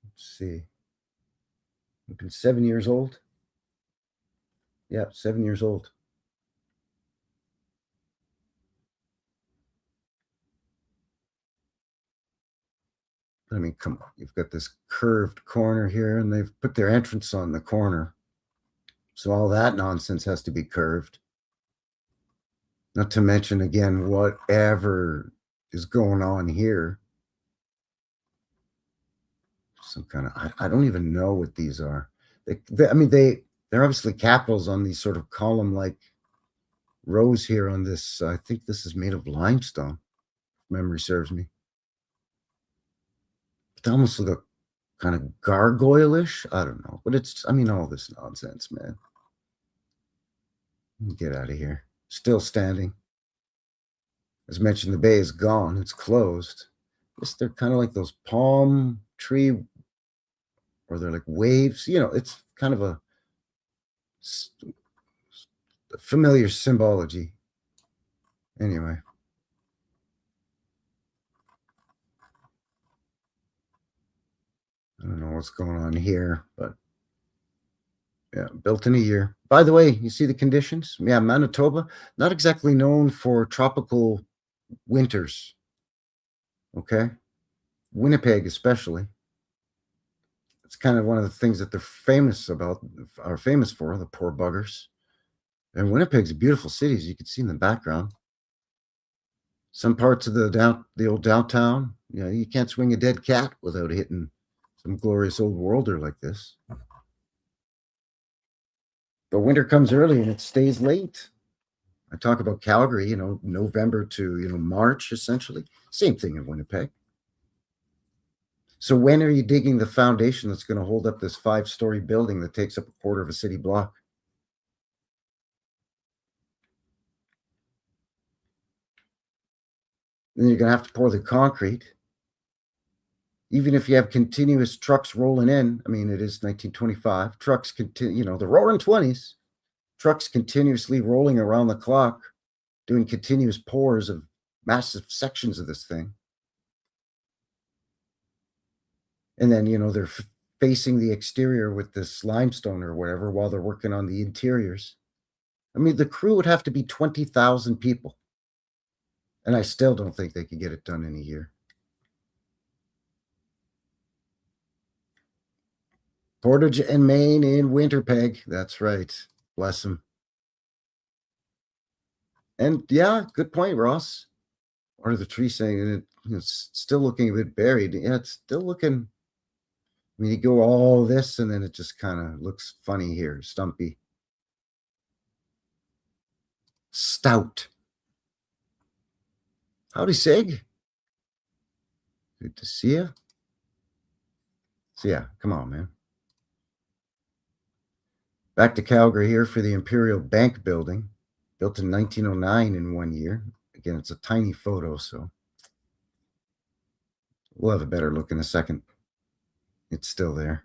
Speaker 1: let's see, would have been 7 years old. Yeah, 7 years old. I mean, come on. You've got this curved corner here, and they've put their entrance on the corner. So all that nonsense has to be curved. Not to mention, again, whatever is going on here. Some kind of, I don't even know what these are. They're obviously capitals on these sort of column-like rows here on this. I think this is made of limestone, if memory serves me. They almost look kind of gargoyle-ish. I don't know. But it's, all this nonsense, man. Get out of here. Still standing. As mentioned, the bay is gone. It's closed. They're kind of like those palm tree, or they're like waves. It's kind of a familiar symbology. Anyway. I don't know what's going on here, but yeah, built in a year. By the way, you see the conditions? Yeah, Manitoba, not exactly known for tropical winters. Okay? Winnipeg especially. kind of one of the things that they're famous about, are famous for, the poor buggers. And Winnipeg's a beautiful city, as you can see in the background. Some parts of the old downtown, you can't swing a dead cat without hitting some glorious old worlder like this. But winter comes early and it stays late. I talk about Calgary, November to, March, essentially. Same thing in Winnipeg. So when are you digging the foundation that's going to hold up this 5-story building that takes up a quarter of a city block? Then you're going to have to pour the concrete. Even if you have continuous trucks rolling in, I mean, it is 1925, trucks continue, the roaring 20s, trucks continuously rolling around the clock, doing continuous pours of massive sections of this thing. And then, they're facing the exterior with this limestone or whatever while they're working on the interiors. I mean, the crew would have to be 20,000 people. And I still don't think they could get it done in a year. Portage and Maine in Winnipeg. That's right. Bless them. And yeah, good point, Ross. Or the tree saying it's still looking a bit buried. Yeah, it's still looking. I mean, you go all this and then it just kind of looks funny here, stumpy. Stout. Howdy, Sig. Good to see you. So yeah, come on, man. Back to Calgary here for the Imperial Bank building, built in 1909 in 1 year. Again, it's a tiny photo, so we'll have a better look in a second. It's still there.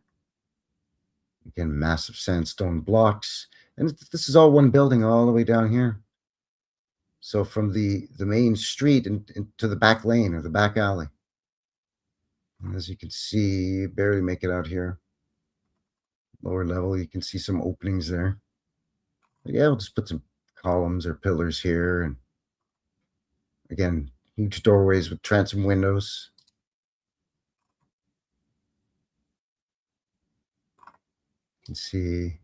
Speaker 1: Again, massive sandstone blocks. And this is all one building all the way down here. So from the main street into the back lane or the back alley. And as you can see, barely make it out here. Lower level, you can see some openings there. But yeah, we'll just put some columns or pillars here. And again, huge doorways with transom windows. You can see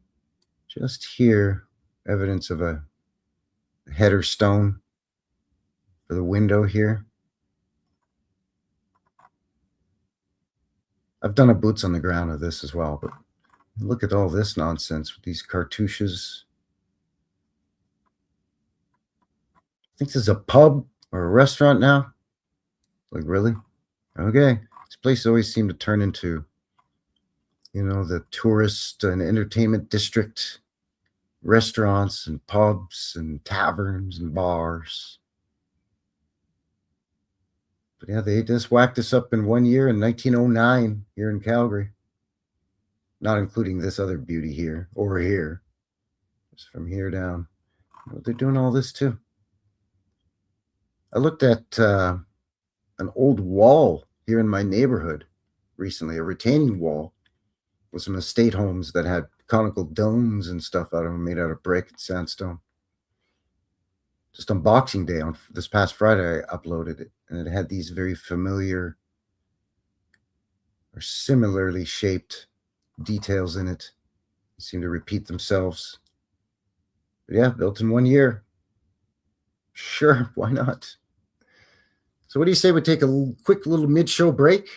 Speaker 1: just here evidence of a header stone for the window here. I've done a boots on the ground of this as well, but look at all this nonsense with these cartouches. I think this is a pub or a restaurant now. Like, really? Okay. This place always seemed to turn into, the tourist and entertainment district, restaurants and pubs and taverns and bars. But yeah, they just whacked us up in 1 year in 1909 here in Calgary. Not including this other beauty here or here. Just from here down. They're doing all this too. I looked at an old wall here in my neighborhood recently, a retaining wall with some estate homes that had conical domes and stuff out of them made out of brick and sandstone. Just on Boxing Day, on this past Friday, I uploaded it, and it had these very familiar or similarly shaped details in it. They seem to repeat themselves. But yeah, built in 1 year. Sure, why not? So what do you say we take a quick little mid-show break?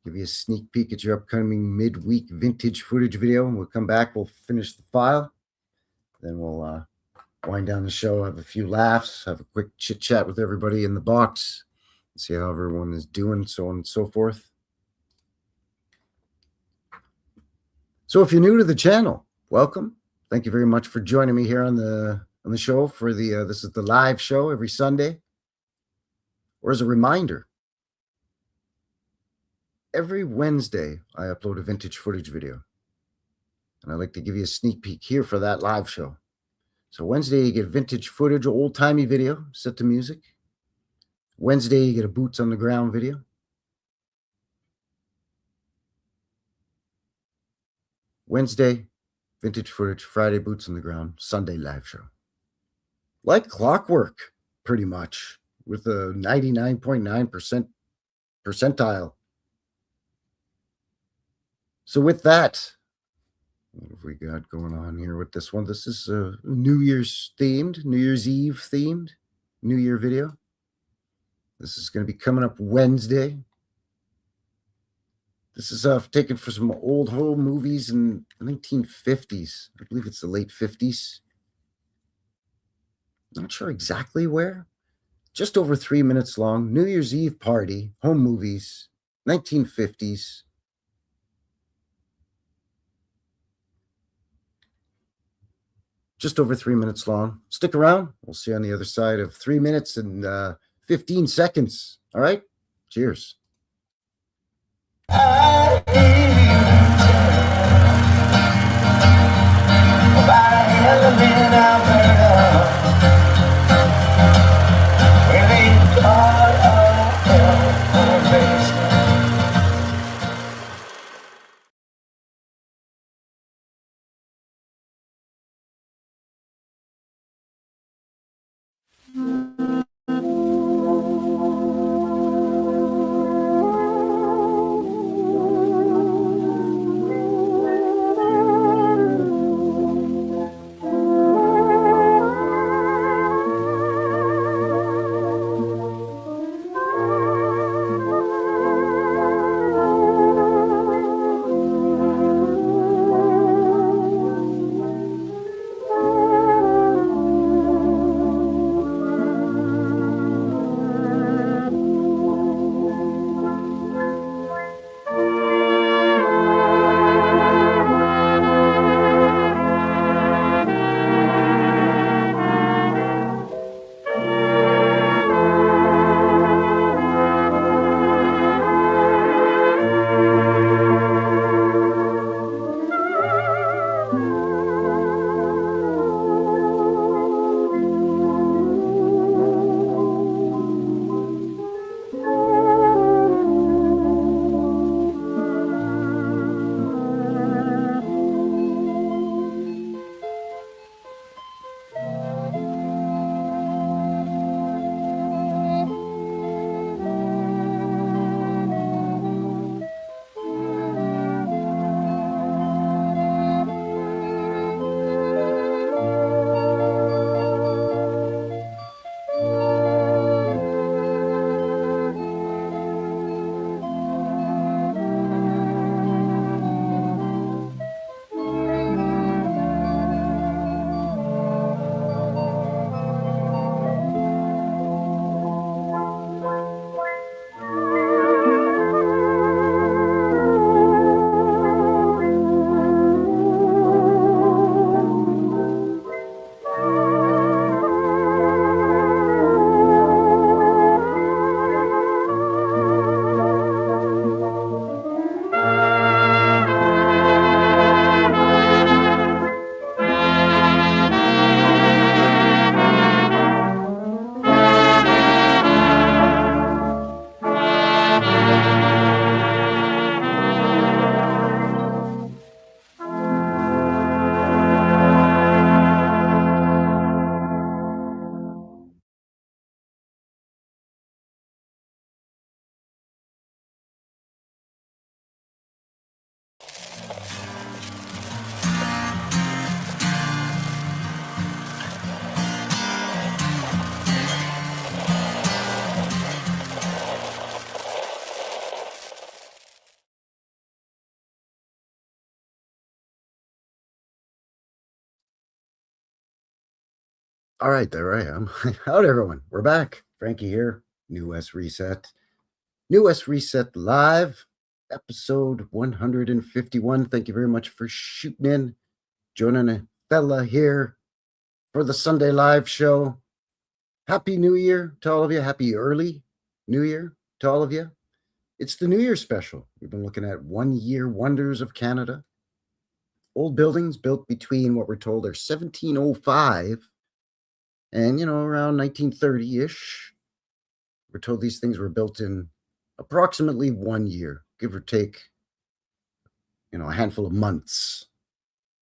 Speaker 1: Give you a sneak peek at your upcoming midweek vintage footage video, and we'll come back, we'll finish the file. Then we'll wind down the show, have a few laughs, have a quick chit-chat with everybody in the box, see how everyone is doing, so on and so forth. So if you're new to the channel, welcome. Thank you very much for joining me here on the show for this is the live show every Sunday. Or as a reminder, every Wednesday I upload a vintage footage video. And I'd like to give you a sneak peek here for that live show. So Wednesday you get vintage footage, old-timey video set to music. Wednesday you get a boots on the ground video. Wednesday, vintage footage. Friday, boots on the ground. Sunday, live show. Like clockwork, pretty much, with a 99.9% percentile. So with that, what have we got going on here with this one? This is New Year's themed, New Year's Eve themed, New Year video. This is going to be coming up Wednesday. This is taken from some old home movies in the 1950s. I believe it's the late 50s. Not sure exactly where. Just over 3 minutes long. New Year's Eve party, home movies, 1950s. Just over 3 minutes long. Stick around. We'll see you on the other side of 3 minutes and 15 seconds. All right? Cheers. All right, there I am. Howdy, everyone. We're back. Frankie here, New West Reset. New West Reset Live, episode 151. Thank you very much for shooting in, joining a fella here for the Sunday live show. Happy New Year to all of you. Happy early New Year to all of you. It's the New Year special. We've been looking at 1 year wonders of Canada. Old buildings built between what we're told are 1705 and, around 1930-ish. We're told these things were built in approximately 1 year, give or take, a handful of months,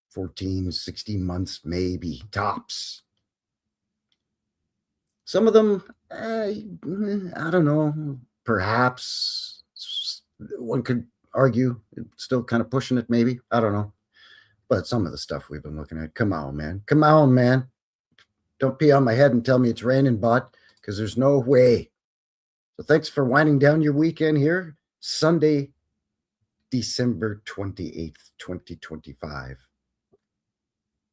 Speaker 1: 14, 16 months, maybe, tops. Some of them, I don't know, perhaps one could argue it's still kind of pushing it, maybe. I don't know. But some of the stuff we've been looking at, come on, man. Come on, man. Don't pee on my head and tell me it's raining, bud, because there's no way. So thanks for winding down your weekend here. Sunday, December 28th, 2025.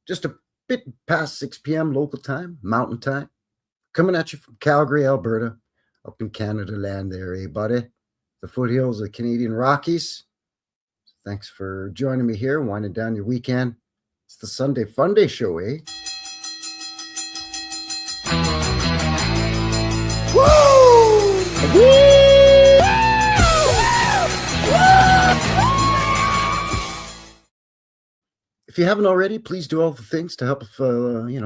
Speaker 1: Just a bit past 6 p.m. local time, mountain time. Coming at you from Calgary, Alberta, up in Canada land there, eh, buddy? The foothills of the Canadian Rockies. Thanks for joining me here, winding down your weekend. It's the Sunday Fun Day show, eh? Woo! Woo! If you haven't already, please do all the things to help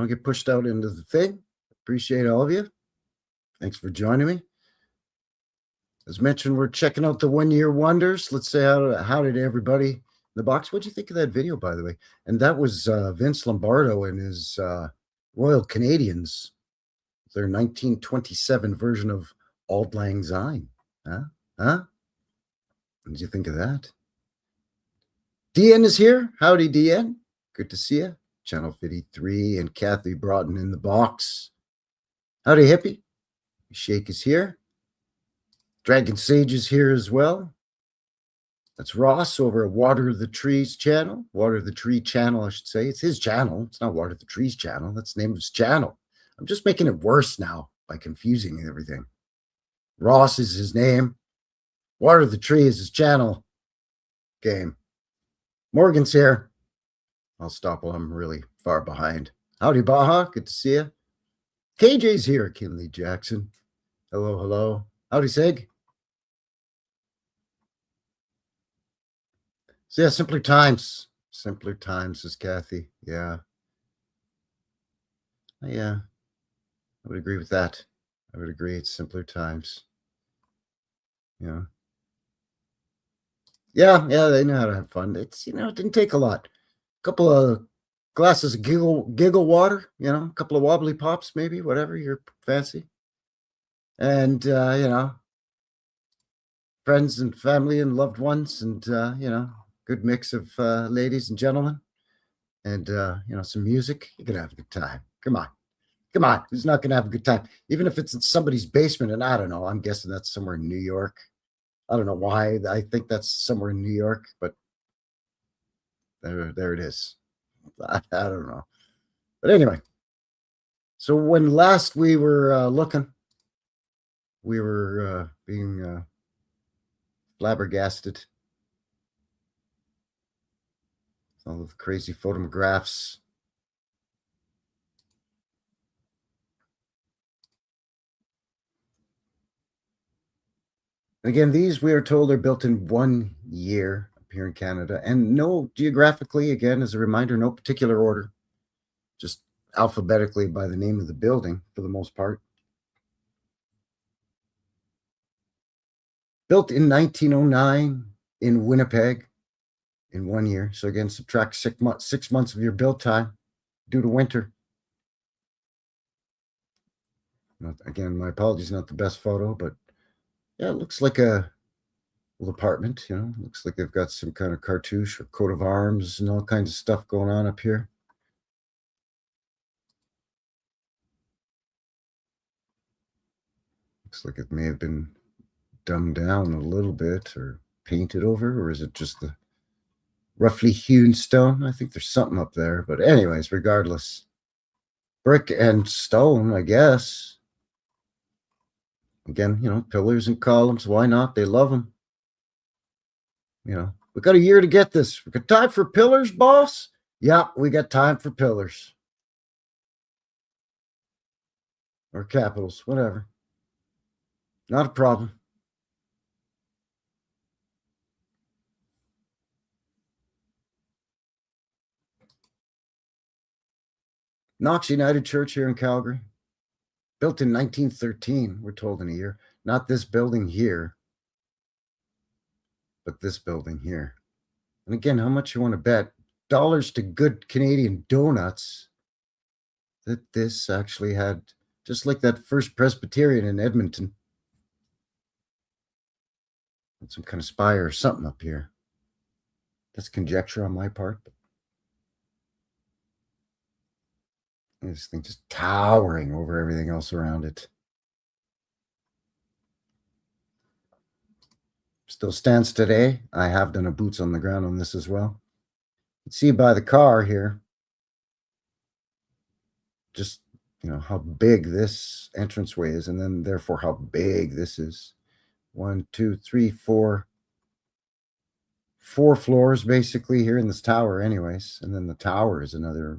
Speaker 1: get pushed out into the thing. Appreciate all of you. Thanks for joining me. As mentioned, we're checking out the 1 year wonders. Let's say how did everybody in the box? What'd you think of that video, by the way? And that was Vince Lombardo and his Royal Canadians, their 1927 version of Auld Lang Syne. Huh? What did you think of that? DN is here. Howdy, DN. Good to see you. Channel 53 and Kathy Broughton in the box. Howdy, Hippie. Shake is here. Dragon Sage is here as well. That's Ross over at Water the Trees channel. Water the Tree channel, I should say. It's his channel. It's not Water the Trees channel. That's the name of his channel. I'm just making it worse now by confusing everything. Ross is his name. Water the Tree is his channel. Game. Morgan's here. I'll stop while I'm really far behind. Howdy, Baja. Good to see you. KJ's here. Kinley Jackson. Hello, hello. Howdy, Sig. So yeah, simpler times. Simpler times, says Kathy. Yeah. Yeah. I would agree with that. I would agree. It's simpler times. Yeah. Yeah, they know how to have fun. It's, it didn't take a lot. A couple of glasses of giggle water, a couple of wobbly pops, maybe, whatever you're fancy. And, friends and family and loved ones and, good mix of ladies and gentlemen and, some music. You're going to have a good time. Come on. Who's not going to have a good time? Even if it's in somebody's basement, and I don't know, I'm guessing that's somewhere in New York. I don't know why I think that's somewhere in New York, but there it is. I don't know. But anyway, so when last we were looking, we were being flabbergasted. All of the crazy photographs. And again, these we are told are built in 1 year up here in Canada, and no geographically, again, as a reminder, no particular order, just alphabetically by the name of the building for the most part. Built in 1909 in Winnipeg in 1 year. So again, subtract 6 months of your build time due to winter. Again, my apologies, not the best photo, but yeah, it looks like a little apartment, looks like they've got some kind of cartouche or coat of arms and all kinds of stuff going on up here. Looks like it may have been dumbed down a little bit or painted over, or is it just the roughly hewn stone? I think there's something up there, but anyways, regardless, brick and stone, I guess. Again, pillars and columns. Why not? They love them. We got a year to get this. We got time for pillars, boss? Yeah, we got time for pillars. Or capitals, whatever. Not a problem. Knox United Church here in Calgary. Built in 1913, we're told, in a year. Not this building here, but this building here. And again, how much you want to bet? Dollars to good Canadian donuts that this actually had, just like that First Presbyterian in Edmonton. some kind of spire or something up here. That's conjecture on my part. But this thing just towering over everything else around it. Still stands today. I have done a boots on the ground on this as well. You can see by the car here, just, you know, how big this entranceway is, and then therefore how big this is. 1, 2, 3, 4. 4 floors basically here in this tower anyways. And then the tower is another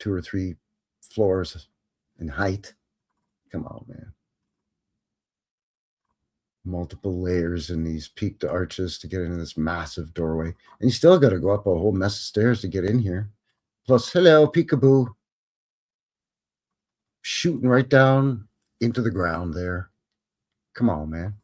Speaker 1: 2 or 3 floors in height. Come on, man. Multiple layers in these peaked arches to get into this massive doorway. And you still got to go up a whole mess of stairs to get in here. Plus, hello, peekaboo. Shooting right down into the ground there. Come on, man.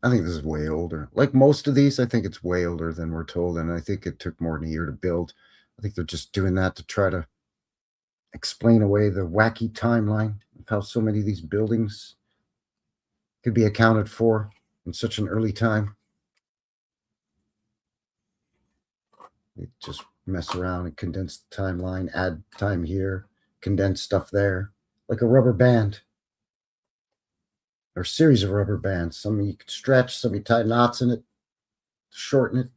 Speaker 1: I think this is way older. Like most of these, I think it's way older than we're told. And I think it took more than a year to build. I think they're just doing that to try to explain away the wacky timeline of how so many of these buildings could be accounted for in such an early time. They just mess around and condense the timeline, add time here, condense stuff there, like a rubber band. Or a series of rubber bands. Some you could stretch, some you tie knots in it, shorten it.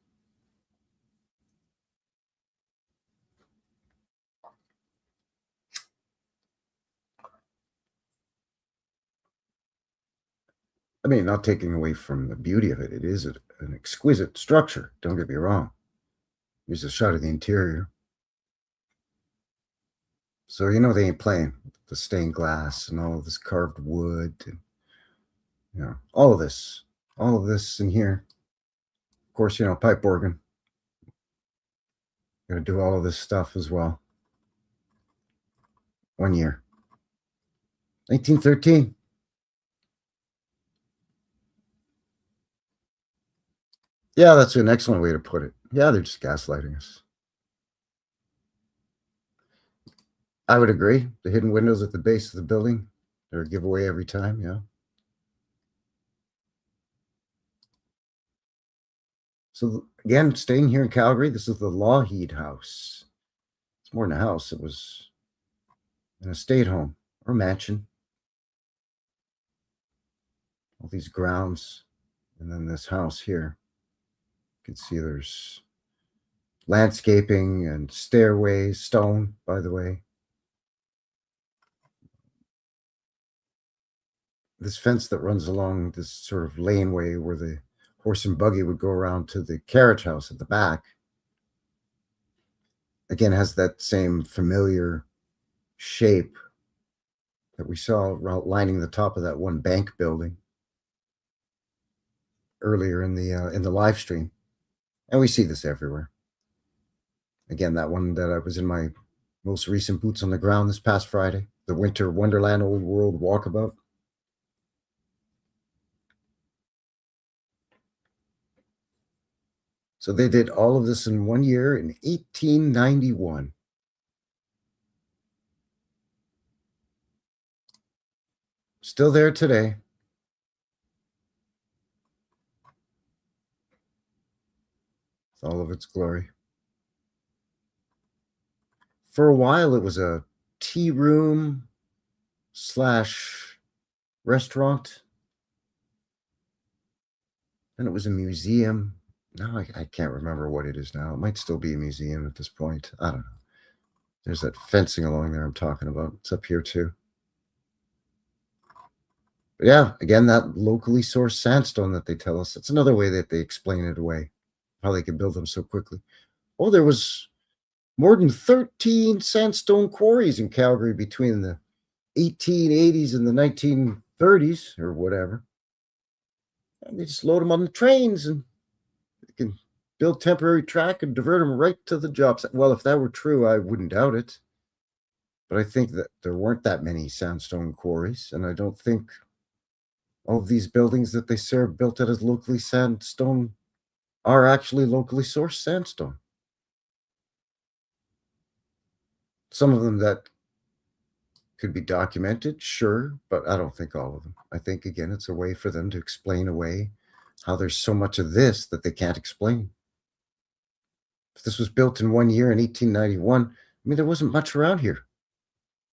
Speaker 1: I mean, not taking away from the beauty of it. It is an exquisite structure. Don't get me wrong. Here's a shot of the interior. So, you know, they ain't playing with the stained glass and all of this carved wood. And, you know, all of this in here. Of course, you know, pipe organ. Got to do all of this stuff as well. 1 year. 1913. Yeah, that's an excellent way to put it. Yeah, they're just gaslighting us. I would agree. The hidden windows at the base of the building, they're a giveaway every time, yeah. So again, staying here in Calgary, this is the Lougheed House. It's more than a house. It was an estate home or mansion. All these grounds, and then this house here. You can see there's landscaping and stairways, stone, by the way. This fence that runs along this sort of laneway where the horse and buggy would go around to the carriage house at the back. Again, has that same familiar shape that we saw lining the top of that one bank building earlier in the live stream. And we see this everywhere. Again, that one that I was in my most recent boots on the ground this past Friday, the Winter Wonderland Old World Walkabout. So they did all of this in 1 year in 1891. Still there today. With all of its glory. For a while, it was a tea room / restaurant. Then it was a museum. Now I can't remember what it is now. It might still be a museum at this point. I don't know. There's that fencing along there I'm talking about. It's up here too. But yeah, again, that locally sourced sandstone that they tell us. That's another way that they explain it away. How they can build them so quickly. Oh, there was more than 13 sandstone quarries in Calgary between the 1880s and the 1930s or whatever. And they just load them on the trains and they can build temporary track and divert them right to the job site. Well, if that were true, I wouldn't doubt it. But I think that there weren't that many sandstone quarries, and I don't think all of these buildings that they say are built out as locally sandstone are actually locally sourced sandstone. Some of them that could be documented, sure, but I don't think all of them. I think, again, it's a way for them to explain away how there's so much of this that they can't explain. If this was built in 1 year in 1891, I mean, there wasn't much around here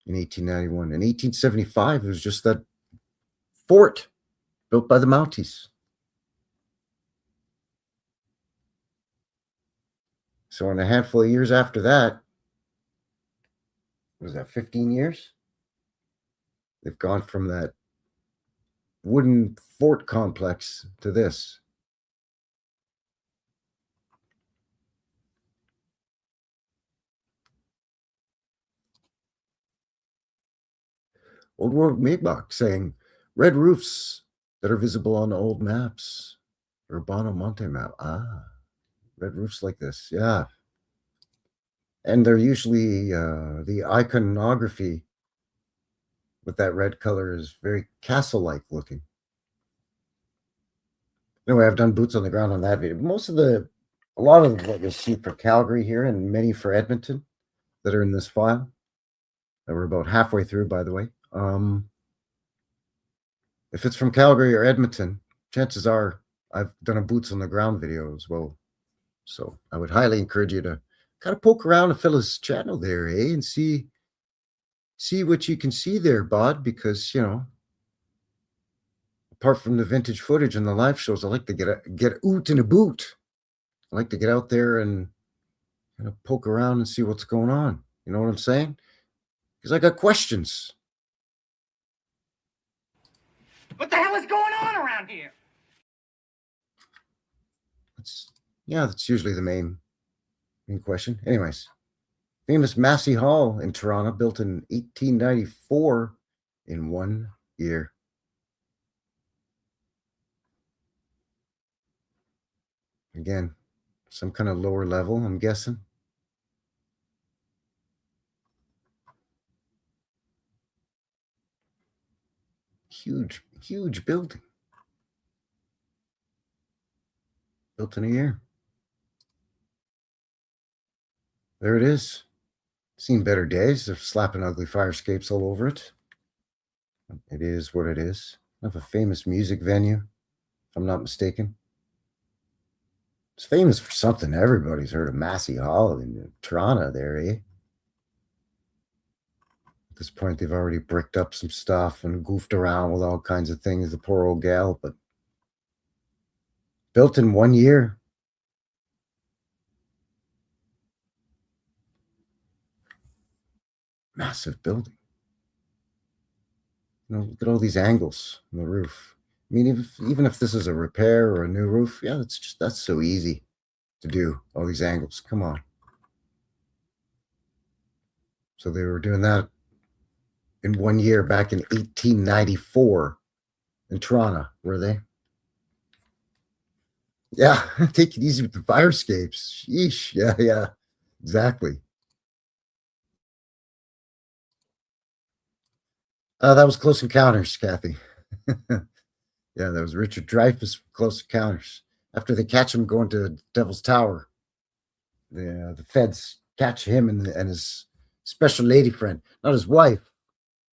Speaker 1: in 1891. In 1875, it was just that fort built by the Mounties. So in a handful of years after that, was that 15 years? They've gone from that wooden fort complex to this. Old World Maybach saying, red roofs that are visible on old maps. Urbano Monte map. Ah, red roofs like this. Yeah. And they're usually, the iconography with that red color is very castle-like looking. Anyway, I've done boots on the ground on that video. A lot of what you'll see for Calgary here and many for Edmonton that are in this file. That we're about halfway through, by the way. If it's from Calgary or Edmonton, chances are I've done a boots on the ground video as well. So I would highly encourage you to kind of poke around Phil's channel there, and see what you can see there, Bod, because, apart from the vintage footage and the live shows, I like to get oot in a boot. I like to get out there and poke around and see what's going on. You know what I'm saying? Because I got questions.
Speaker 3: What the hell is going on around here?
Speaker 1: That's usually the main question. Anyways, famous Massey Hall in Toronto, built in 1894 in 1 year. Again, some kind of lower level, I'm guessing. Huge building. Built in a year. There it is. Seen better days. They're slapping ugly fire escapes all over it. It is what it is. Of a famous music venue, if I'm not mistaken. It's famous for something. Everybody's heard of Massey Hall in Toronto there, eh? At this point, they've already bricked up some stuff and goofed around with all kinds of things, the poor old gal, but built in 1 year. Massive building. Look at all these angles on the roof. I mean, even if this is a repair or a new roof, yeah, that's so easy to do, all these angles. Come on. So they were doing that in 1 year back in 1894 in Toronto, were they? Yeah, take it easy with the fire escapes. Sheesh. Yeah, exactly. That was Close Encounters, Kathy. Yeah, that was Richard Dreyfuss, Close Encounters. After they catch him going to Devil's Tower, the feds catch him and his special lady friend, not his wife,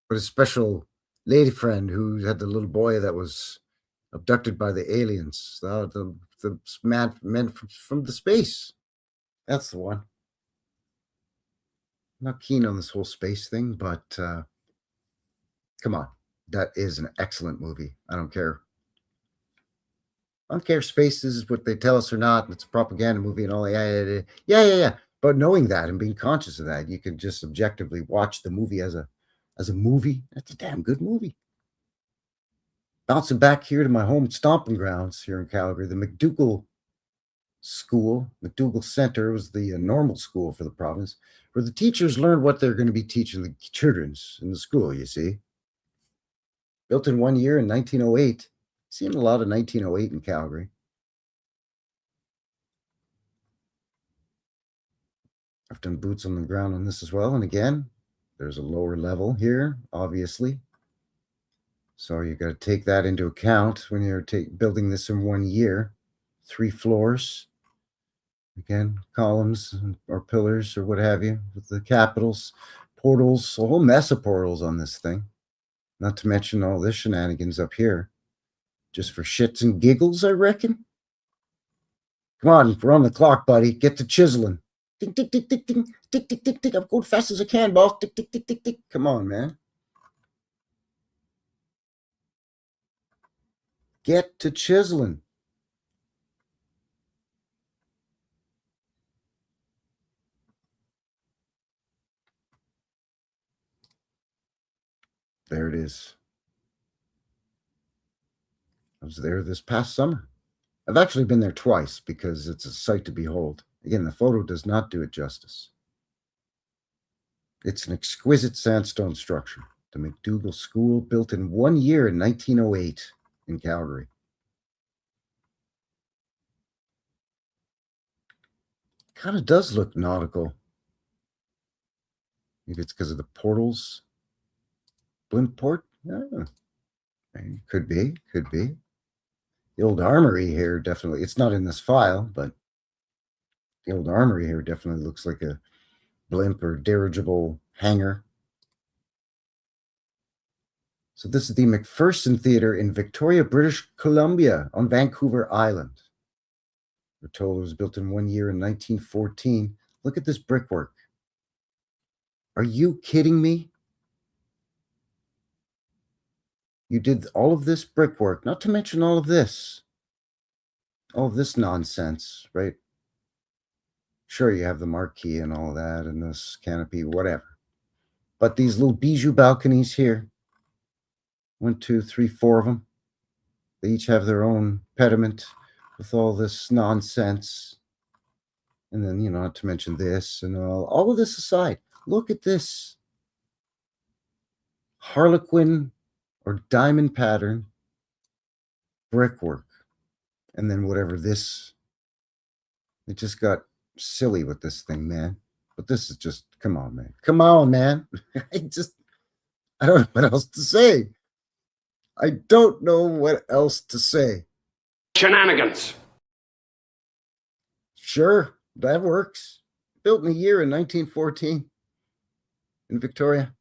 Speaker 1: but his special lady friend who had the little boy that was abducted by the aliens, the men from the space. That's the one. I'm not keen on this whole space thing, but come on, that is an excellent movie. I don't care. I don't care if space is what they tell us or not. It's a propaganda movie and all that. Yeah. But knowing that and being conscious of that, you can just objectively watch the movie as a movie. That's a damn good movie. Bouncing back here to my home stomping grounds here in Calgary, the McDougall School, McDougall Center was the normal school for the province, where the teachers learned what they're going to be teaching the childrens in the school, you see. Built in 1 year in 1908. Seen a lot of 1908 in Calgary. I've done boots on the ground on this as well. And again, there's a lower level here, obviously. So you got to take that into account when you're building this in 1 year. 3 floors. Again, columns or pillars or what have you, with the capitals portals, a whole mess of portals on this thing. Not to mention all this shenanigans up here. Just for shits and giggles, I reckon. Come on, we're on the clock, buddy. Get to chiseling. Ding, ding, ding, ding, ding, ding, ding, ding, ding. I'm going fast as I can, boss. Ding, ding, ding, ding, ding. Come on, man. Get to chiseling. There it is. I was there this past summer. I've actually been there twice because it's a sight to behold. Again, the photo does not do it justice. It's an exquisite sandstone structure. The McDougall School, built in 1 year in 1908 in Calgary. Kind of does look nautical. Maybe it's because of the portals. Blindport? Yeah. Could be. The old armory here definitely, it's not in this file, but the old armory here definitely looks like a blimp or dirigible hangar. So this is the McPherson Theatre in Victoria, British Columbia on Vancouver Island. We're told it was built in 1 year in 1914. Look at this brickwork. Are you kidding me? You did all of this brickwork, not to mention all of this nonsense, right? Sure, you have the marquee and all that and this canopy, whatever. But these little bijou balconies here, 1, 2, 3, 4 of them, they each have their own pediment with all this nonsense. And then, not to mention this and all of this aside, look at this harlequin or diamond pattern brickwork. And then whatever this, it just got silly with this thing, man. But this is just, come on, man. Come on, man. I don't know what else to say. I don't know what else to say.
Speaker 5: Shenanigans.
Speaker 1: Sure, that works. Built in a year in 1914 in Victoria.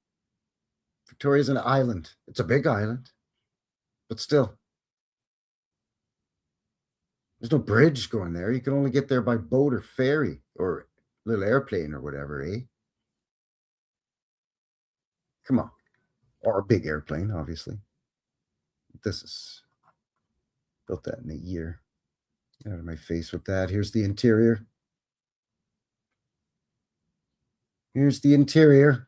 Speaker 1: Victoria's an island. It's a big island, but still. There's no bridge going there. You can only get there by boat or ferry or little airplane or whatever, eh? Come on. Or a big airplane, obviously. This is built that in a year. Get out of my face with that. Here's the interior. Here's the interior.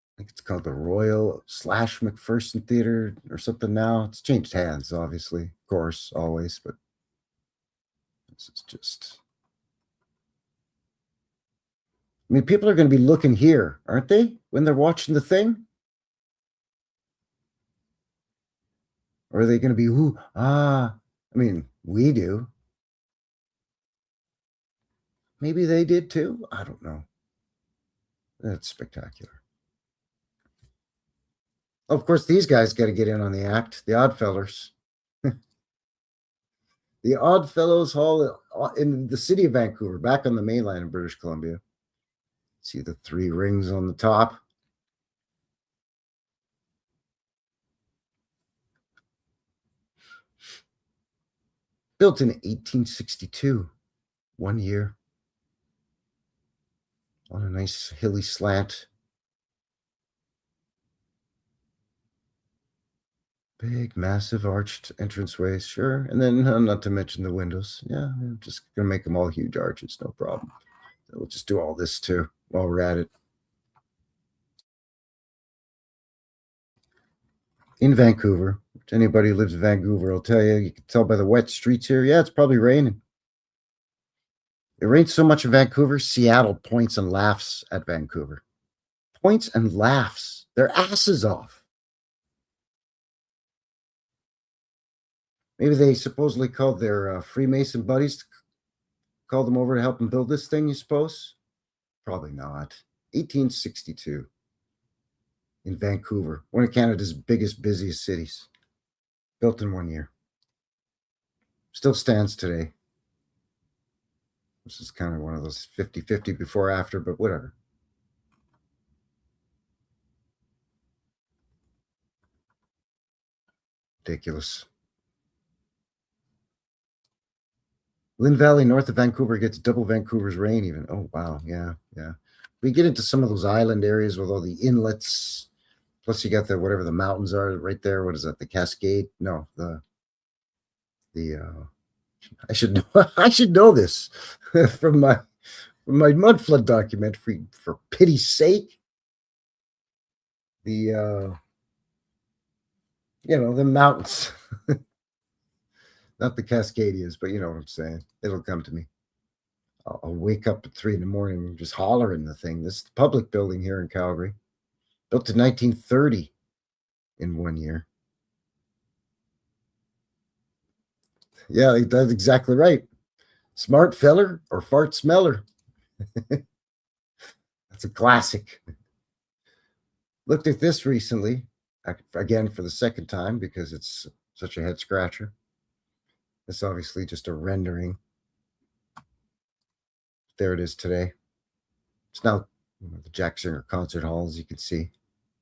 Speaker 1: I think it's called the Royal / McPherson Theatre or something now. It's changed hands, obviously, of course, always, but this is just... I mean, people are going to be looking here, aren't they, when they're watching the thing? Or are they going to be, ooh, I mean, we do. Maybe they did too. I don't know. That's spectacular. Of course, these guys got to get in on the act. The Oddfellers. The Oddfellows Hall in the city of Vancouver, back on the mainland in British Columbia. See the 3 rings on the top. Built in 1862. 1 year. On a nice hilly slant. Big, massive arched entranceways, sure. And then not to mention the windows. Yeah, I'm just going to make them all huge arches, no problem. So we'll just do all this too while we're at it. In Vancouver, which anybody who lives in Vancouver will tell you, you can tell by the wet streets here. Yeah, it's probably raining. It rains so much in Vancouver, Seattle points and laughs at Vancouver. Points and laughs their asses off. Maybe they supposedly called their Freemason buddies, called them over to help them build this thing, you suppose? Probably not. 1862 in Vancouver, one of Canada's biggest, busiest cities. Built in 1 year. Still stands today. This is kind of one of those 50-50 before after, but whatever. Ridiculous. Lynn Valley, north of Vancouver, gets double Vancouver's rain even. Oh, wow. Yeah. We get into some of those island areas with all the inlets. Plus you got the, whatever the mountains are right there. What is that? The Cascade? No, I should know, I should know this from my mudflood documentary, for pity's sake. The the mountains. Not the Cascadias, but you know what I'm saying. It'll come to me. I'll wake up at 3 in the morning and just hollering the thing. This is the public building here in Calgary, built in 1930 in 1 year. Yeah, that's exactly right. Smart feller or fart smeller. That's a classic. Looked at this recently, again for the second time because it's such a head scratcher. It's obviously just a rendering. There it is today. It's now the Jack Singer Concert Hall, as you can see.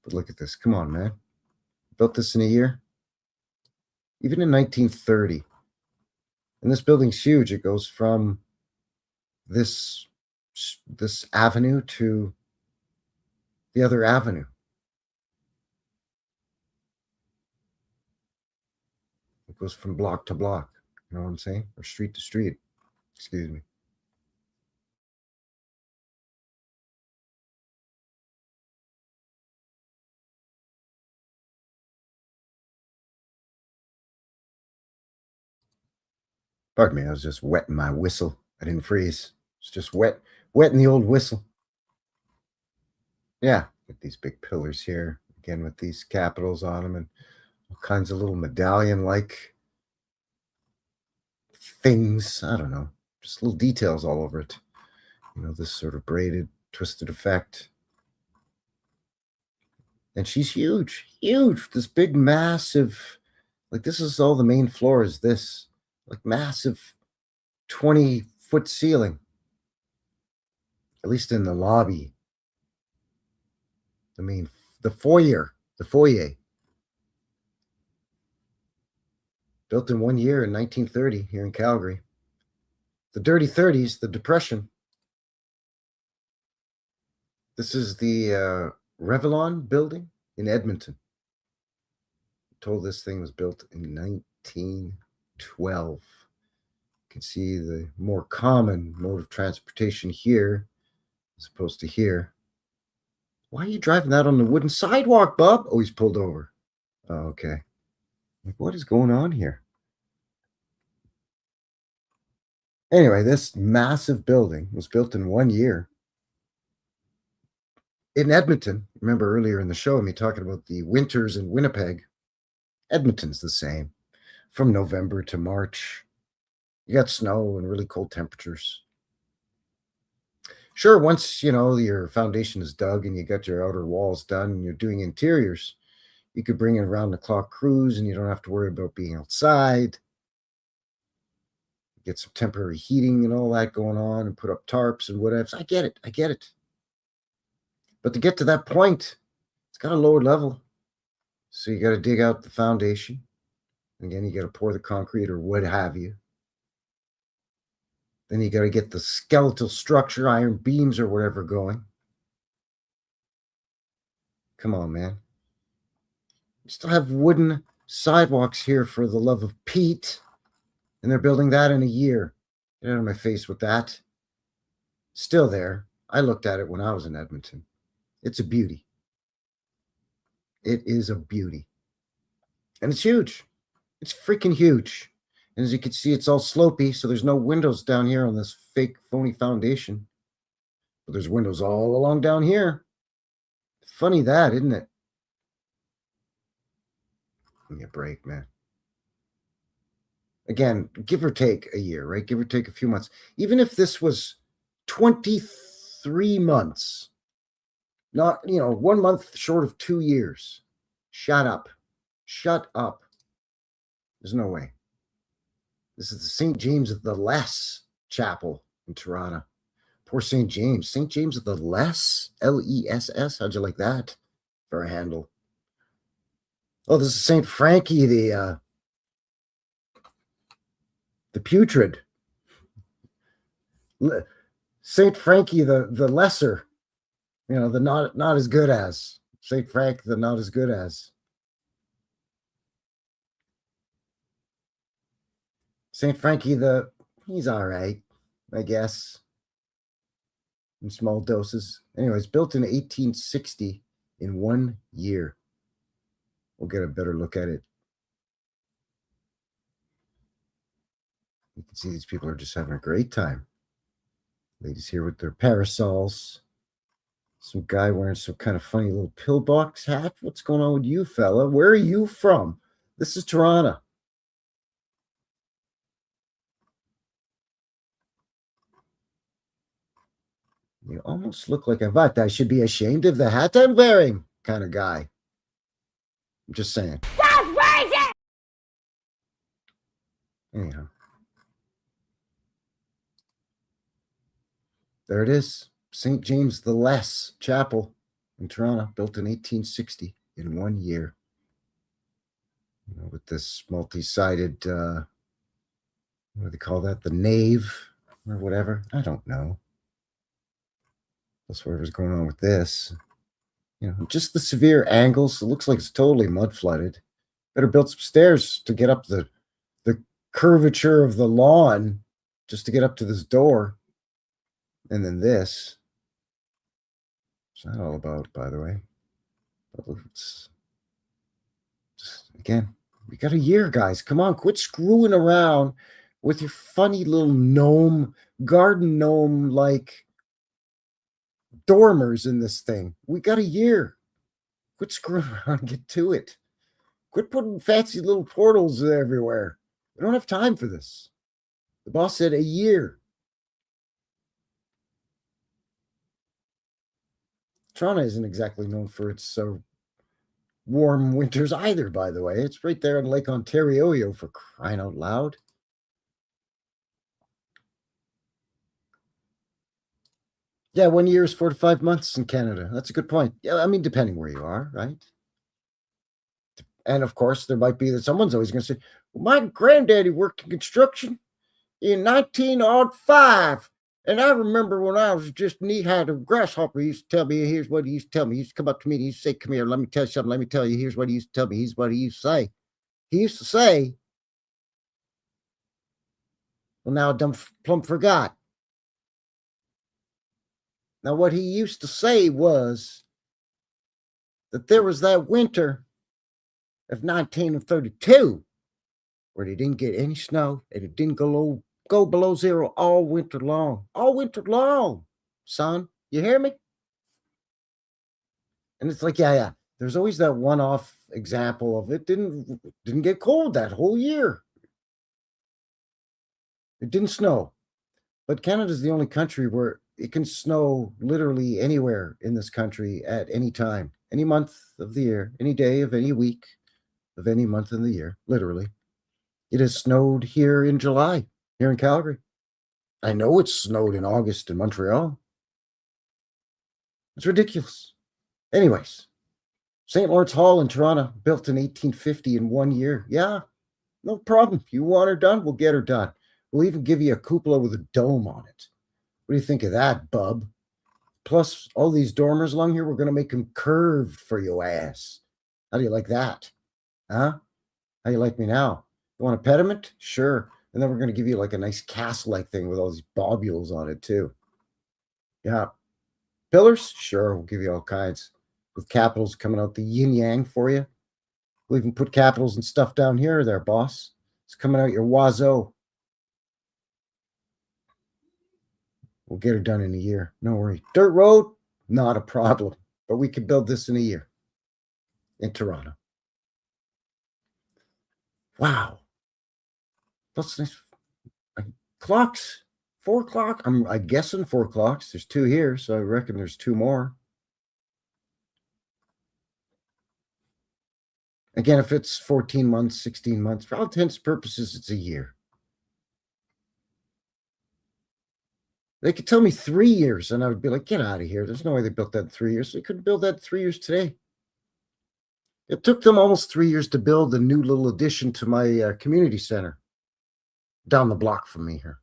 Speaker 1: But look at this. Come on, man. Built this in a year. Even in 1930. And this building's huge. It goes from this avenue to the other avenue. It goes from block to block. You know what I'm saying? Or street to street. Excuse me. Pardon me, I was just wetting my whistle. I didn't freeze. It's just wetting the old whistle. Yeah, with these big pillars here, again with these capitals on them and all kinds of little medallion-like things. I don't know, just little details all over it. You know, this sort of braided, twisted effect. And she's huge, huge. This big, massive, like this is all the main floor is this. Like massive 20-foot ceiling, at least in the lobby. The foyer. Built in 1 year in 1930 here in Calgary. The Dirty 30s, the Depression. This is the Revlon building in Edmonton. I'm told this thing was built in 1912. You can see the more common mode of transportation here as opposed to here. Why are you driving that on the wooden sidewalk, Bob? Oh, he's pulled over. Oh, okay. Like, what is going on here? Anyway, this massive building was built in 1 year in Edmonton. Remember earlier in the show, me talking about the winters in Winnipeg. Edmonton's the same. From November to March, you got snow and really cold temperatures. Sure, once, your foundation is dug and you got your outer walls done and you're doing interiors, you could bring in around-the-clock crews and you don't have to worry about being outside. Get some temporary heating and all that going on and put up tarps and whatever. I get it. But to get to that point, it's got a lower level. So you got to dig out the foundation. Again, you got to pour the concrete or what have you. Then you got to get the skeletal structure, iron beams or whatever going. Come on, man. You still have wooden sidewalks here for the love of Pete. And they're building that in a year. Get out of my face with that. Still there. I looked at it when I was in Edmonton. It's a beauty. It is a beauty. And it's huge. It's freaking huge. And as you can see, it's all slopey, so there's no windows down here on this fake, phony foundation. But there's windows all along down here. Funny that, isn't it? Give me a break, man. Again, give or take a year, right? Give or take a few months. Even if this was 23 months, not, 1 month short of 2 years. Shut up. There's no way. This is the St. James of the Less Chapel in Toronto. Poor St. James. St. James of the Less? Less? How'd you like that for a handle? Oh, this is St. Frankie, the putrid. St. Frankie, the lesser. You know, the not as good as. St. Frank, the not as good as. St. Frankie, he's all right, I guess, in small doses. Anyways, built in 1860 in 1 year. We'll get a better look at it. You can see these people are just having a great time. Ladies here with their parasols. Some guy wearing some kind of funny little pillbox hat. What's going on with you, fella? Where are you from? This is Toronto. You almost look like what? I should be ashamed of the hat I'm wearing kind of guy. I'm just saying.
Speaker 4: That's racist!
Speaker 1: Anyhow. There it is. St. James the Less Chapel in Toronto, built in 1860 in 1 year. You know, with this multi-sided, what do they call that? The nave or whatever? I don't know. That's whatever's going on with this. You know, just the severe angles. It looks like it's totally mud flooded. Better build some stairs to get up the curvature of the lawn just to get up to this door. And then this. What's that all about, by the way? It's just, again, we got a year, guys. Come on, quit screwing around with your funny little gnome, garden gnome like dormers in this thing. We got a year. Quit screwing around and get to it. Quit putting fancy little portals everywhere. We don't have time for this. The boss said a year. Toronto isn't exactly known for its warm winters either, by the way. It's right there on Lake Ontario, for crying out loud. Yeah, 1 year is 4 to 5 months in Canada. That's a good point. Yeah, I mean, depending where you are, right? And of course, there might be that someone's always going to say, well, my granddaddy worked in construction in 1905. And I remember when I was just knee-high to a grasshopper, he used to tell me, here's what he used to tell me. He used to come up to me and he used to say, come here, let me tell you something. Let me tell you, here's what he used to tell me. Here's what he used to say. He used to say, well, now I plumb forgot. Now, what he used to say was that there was that winter of 1932 where they didn't get any snow and it didn't go below zero all winter long. All winter long, son. You hear me? And it's like, yeah. There's always that one-off example of it didn't get cold that whole year. It didn't snow. But Canada's the only country where it can snow literally anywhere in this country at any time, any month of the year, any day of any week of any month in the year, literally. It has snowed here in July, here in Calgary. I know it's snowed in August in Montreal. It's ridiculous. Anyways, St. Lawrence Hall in Toronto, built in 1850 in 1 year. Yeah, no problem. If you want her done, we'll get her done. We'll even give you a cupola with a dome on it. What do you think of that, bub? Plus, all these dormers along here, we're going to make them curved for your ass. How do you like that? Huh? How you like me now? You want a pediment? Sure. And then we're going to give you like a nice castle-like thing with all these bobules on it, too. Yeah. Pillars? Sure, we'll give you all kinds. With capitals coming out the yin-yang for you. We'll even put capitals and stuff down here there, boss. It's coming out your wazo. We'll get her done in a year. No worry. Dirt road? Not a problem. But we can build this in a year. In Toronto. Wow. That's nice. Clocks. 4 o'clock. I'm guessing 4 o'clocks. There's 2 here, so I reckon there's 2 more. Again, if it's 14 months, 16 months, for all intents and purposes, it's a year. They could tell me 3 years, and I would be like, get out of here. There's no way they built that in 3 years. They couldn't build that in 3 years today. It took them almost 3 years to build a new little addition to my community center down the block from me here.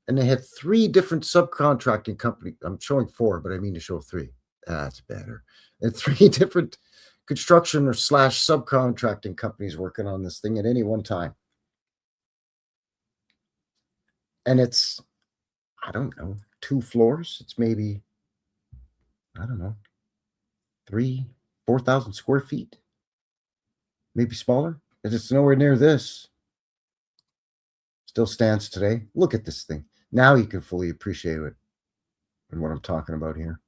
Speaker 1: And they had 3 different subcontracting companies. I'm showing 4, but I mean to show 3. That's better. And 3 different construction or / subcontracting companies working on this thing at any one time. And it's, I don't know, 2 floors. It's maybe, I don't know, 4,000 square feet, maybe smaller. It's nowhere near this. Still stands today. Look at this thing. Now you can fully appreciate it and what I'm talking about here.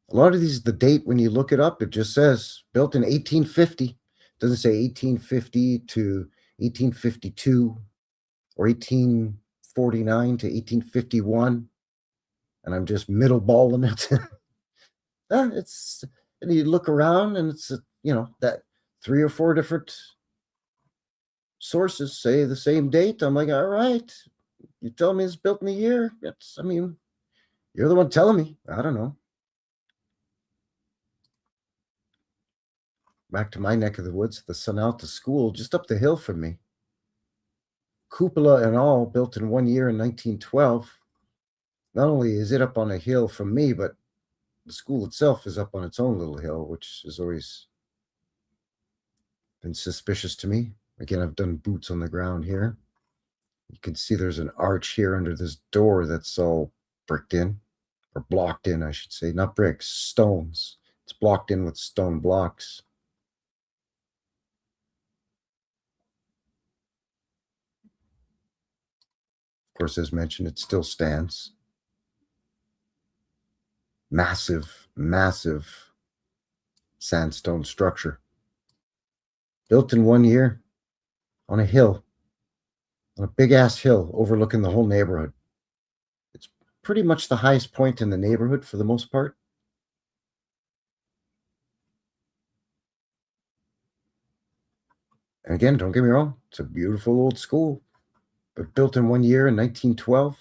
Speaker 1: A lot of these, the date, when you look it up, it just says built in 1850. It doesn't say 1850 to 1852 or 1849 to 1851. And I'm just middle balling it. It's, and you look around and it's, that 3 or 4 different sources say the same date. I'm like, all right, you tell me it's built in a year. You're the one telling me. I don't know. Back to my neck of the woods, the Sunalta School, just up the hill from me. Cupola and all, built in 1 year in 1912. Not only is it up on a hill from me, but the school itself is up on its own little hill, which has always been suspicious to me. Again, I've done boots on the ground here. You can see there's an arch here under this door that's all bricked in, or blocked in, I should say. Not bricks, stones. It's blocked in with stone blocks. Of course, as mentioned, it still stands. Massive, massive sandstone structure. Built in 1 year on a hill, on a big-ass hill overlooking the whole neighborhood. It's pretty much the highest point in the neighborhood for the most part. And again, don't get me wrong, it's a beautiful old school, but built in 1 year in 1912.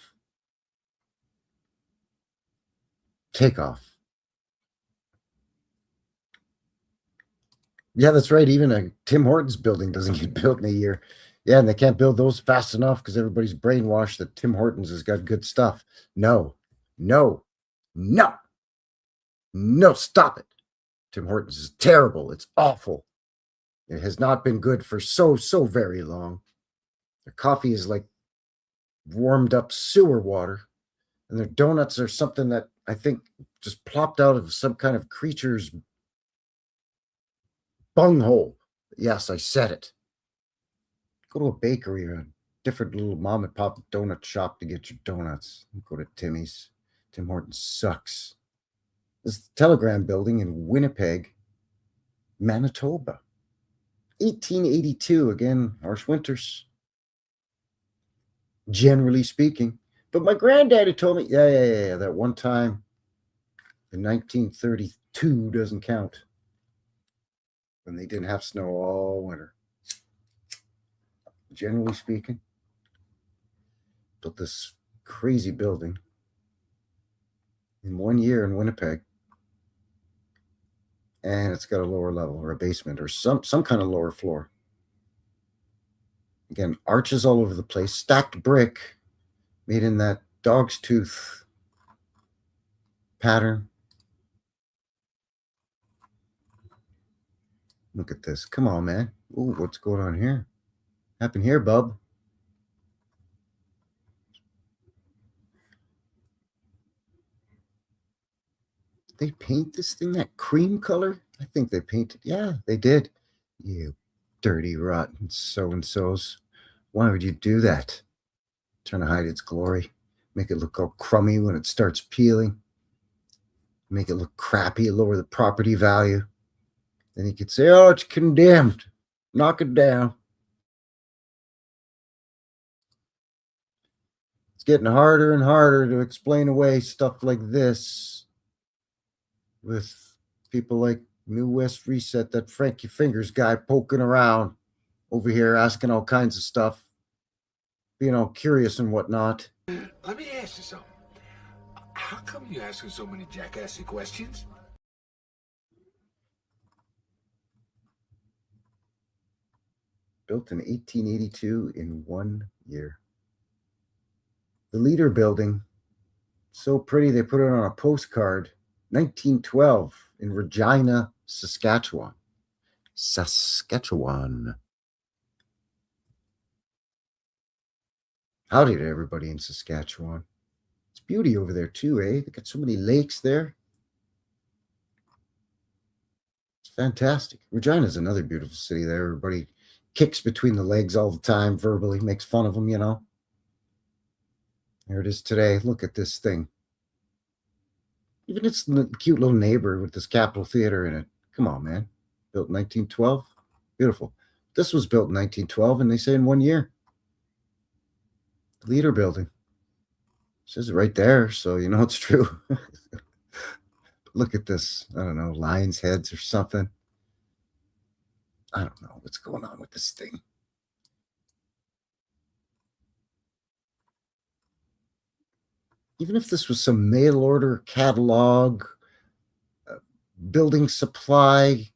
Speaker 1: Takeoff. Yeah, that's right. Even a Tim Hortons building doesn't get built in a year. Yeah, and they can't build those fast enough because everybody's brainwashed that Tim Hortons has got good stuff. No, no, no, no, stop it. Tim Hortons is terrible. It's awful. It has not been good for so very long. Their coffee is like warmed up sewer water, and their donuts are something that I think just plopped out of some kind of creature's bunghole. Yes, I said it. Go to a bakery or a different little mom and pop donut shop to get your donuts. Go to Timmy's. Tim Hortons sucks. This is the Telegram building in Winnipeg, Manitoba. 1882, again, harsh winters, generally speaking. But my granddaddy told me, yeah, that one time in 1932 doesn't count, when they didn't have snow all winter. Generally speaking, built this crazy building in 1 year in Winnipeg. And it's got a lower level or a basement or some kind of lower floor. Again, arches all over the place, stacked brick made in that dog's tooth pattern. Look at this. Come on, man. Ooh, what's going on here? Happened here, bub? They paint this thing that cream color? I think they painted. Yeah, they did. You dirty, rotten so-and-sos. Why would you do that? Trying to hide its glory. Make it look all crummy when it starts peeling. Make it look crappy, lower the property value. Then you could say, oh, it's condemned. Knock it down. It's getting harder and harder to explain away stuff like this with people like New West Reset, that Frankie Fingers guy poking around over here asking all kinds of stuff, being all curious and whatnot.
Speaker 6: Let me ask you something. How come you asking so many jackassy questions?
Speaker 1: Built in 1882 in 1 year. The Leader Building, so pretty they put it on a postcard. 1912 in Regina, Saskatchewan. Howdy to everybody in Saskatchewan. It's beauty over there too, eh? They got so many lakes there. It's fantastic. Regina's another beautiful city there. Everybody kicks between the legs all the time, verbally, makes fun of them, you know. There it is today. Look at this thing. Even its cute little neighbor with this Capitol Theater in it. Come on, man. Built in 1912. Beautiful. This was built in 1912, and they say in 1 year. The Leader Building. It says it right there, so you know it's true. Look at this. I don't know, lion's heads or something. I don't know what's going on with this thing. Even if this was some mail order catalog, building supply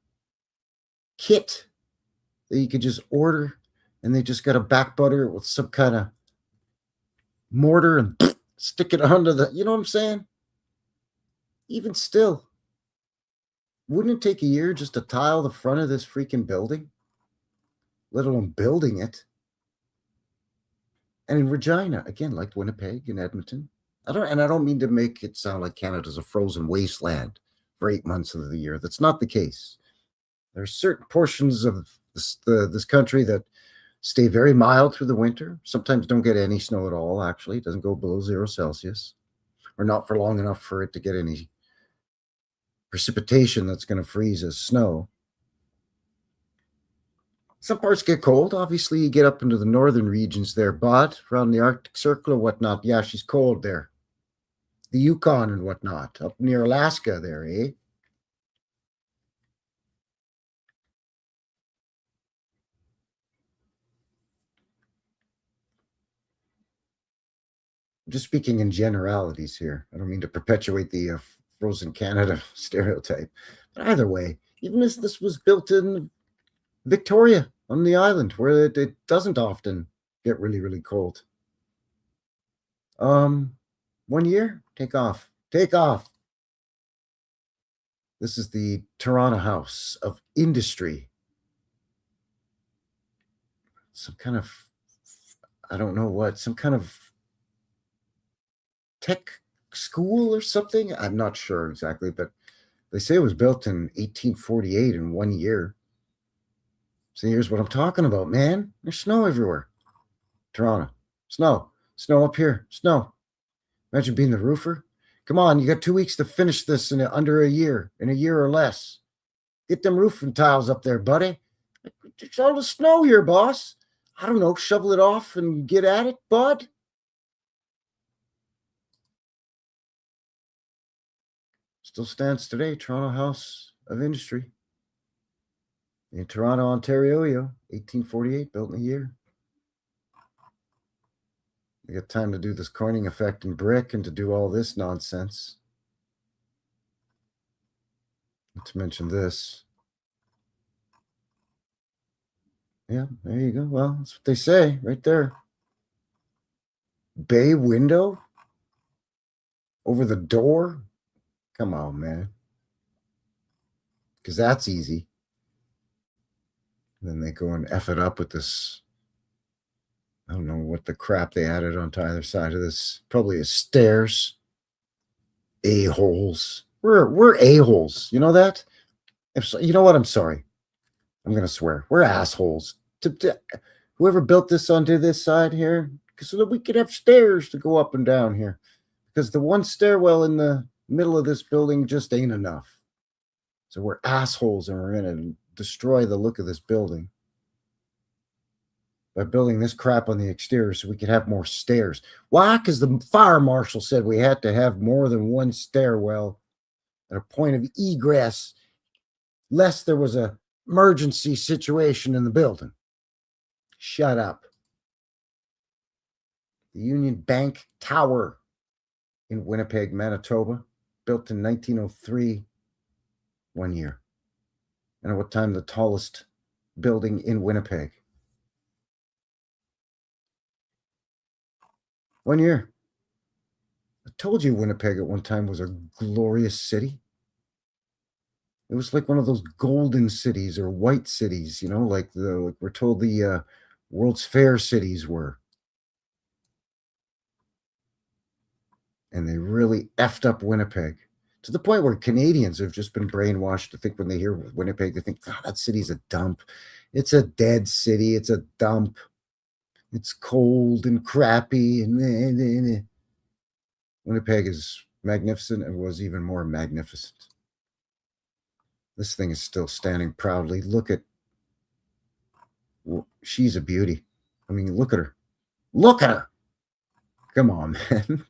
Speaker 1: kit that you could just order, and they just got to back butter it with some kind of mortar and stick it under the, you know what I'm saying? Even still, wouldn't it take a year just to tile the front of this freaking building, let alone building it? And in Regina, again, like Winnipeg and Edmonton, I don't mean to make it sound like Canada's a frozen wasteland for 8 months of the year. That's not the case. There are certain portions of this country that stay very mild through the winter. Sometimes don't get any snow at all, actually. It doesn't go below 0 Celsius, or not for long enough for it to get any precipitation that's going to freeze as snow. Some parts get cold. Obviously, you get up into the northern regions there, but around the Arctic Circle or whatnot, yeah, she's cold there. The Yukon and whatnot, up near Alaska there, eh? I'm just speaking in generalities here. I don't mean to perpetuate the frozen Canada stereotype. But either way, even as this was built in Victoria on the island, where it doesn't often get really, really cold. 1 year? Take off. Take off. This is the Toronto House of Industry. Some kind of, I don't know what, some kind of tech school or something. I'm not sure exactly, but they say it was built in 1848 in 1 year. So here's what I'm talking about, man. There's snow everywhere. Toronto. Snow. Snow up here. Snow. Imagine being the roofer. Come on, you got 2 weeks to finish this in under a year, in a year or less. Get them roofing tiles up there, buddy. It's all the snow here, boss. I don't know, shovel it off and get at it, bud. Still stands today, Toronto House of Industry. In Toronto, Ontario, 1848, built in a year. We got time to do this Corning effect in brick and to do all this nonsense. Not to mention this. Yeah, there you go. Well, that's what they say right there. Bay window over the door. Come on, man. Because that's easy. And then they go and F it up with this. I don't know what the crap they added onto either side of this. Probably is stairs. A-holes. We're a-holes. You know that? You know what? I'm sorry. I'm going to swear. We're assholes. Whoever built this onto this side here, so that we could have stairs to go up and down here. Because the one stairwell in the middle of this building just ain't enough. So we're assholes and we're going to destroy the look of this building. by building this crap on the exterior so we could have more stairs. Why? Because the fire marshal said we had to have more than one stairwell at a point of egress, lest there was a emergency situation in the building. Shut up. The Union Bank Tower in Winnipeg, Manitoba, built in 1903, 1 year. And at what time the tallest building in Winnipeg? 1 year. I told you Winnipeg at one time was a glorious city. It was like one of those golden cities or white cities, like we're told the World's Fair cities were. And they really effed up Winnipeg to the point where Canadians have just been brainwashed to think when they hear Winnipeg, they think, oh, that city's a dump. It's a dead city. It's a dump. It's cold and crappy. And Winnipeg is magnificent and was even more magnificent. This thing is still standing proudly. Look at, she's a beauty. I mean, look at her. Look at her. Come on, man.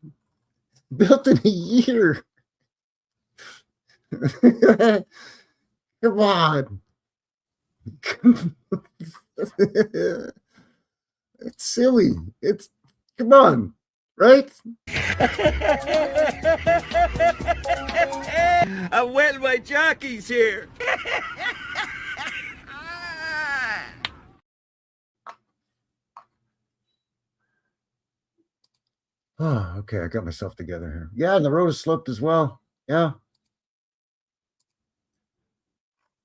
Speaker 1: Built in a year. Come on. It's silly. Come on, right?
Speaker 7: I wet my jockeys here.
Speaker 1: Oh, okay. I got myself together here. Yeah, and the road is sloped as well. Yeah.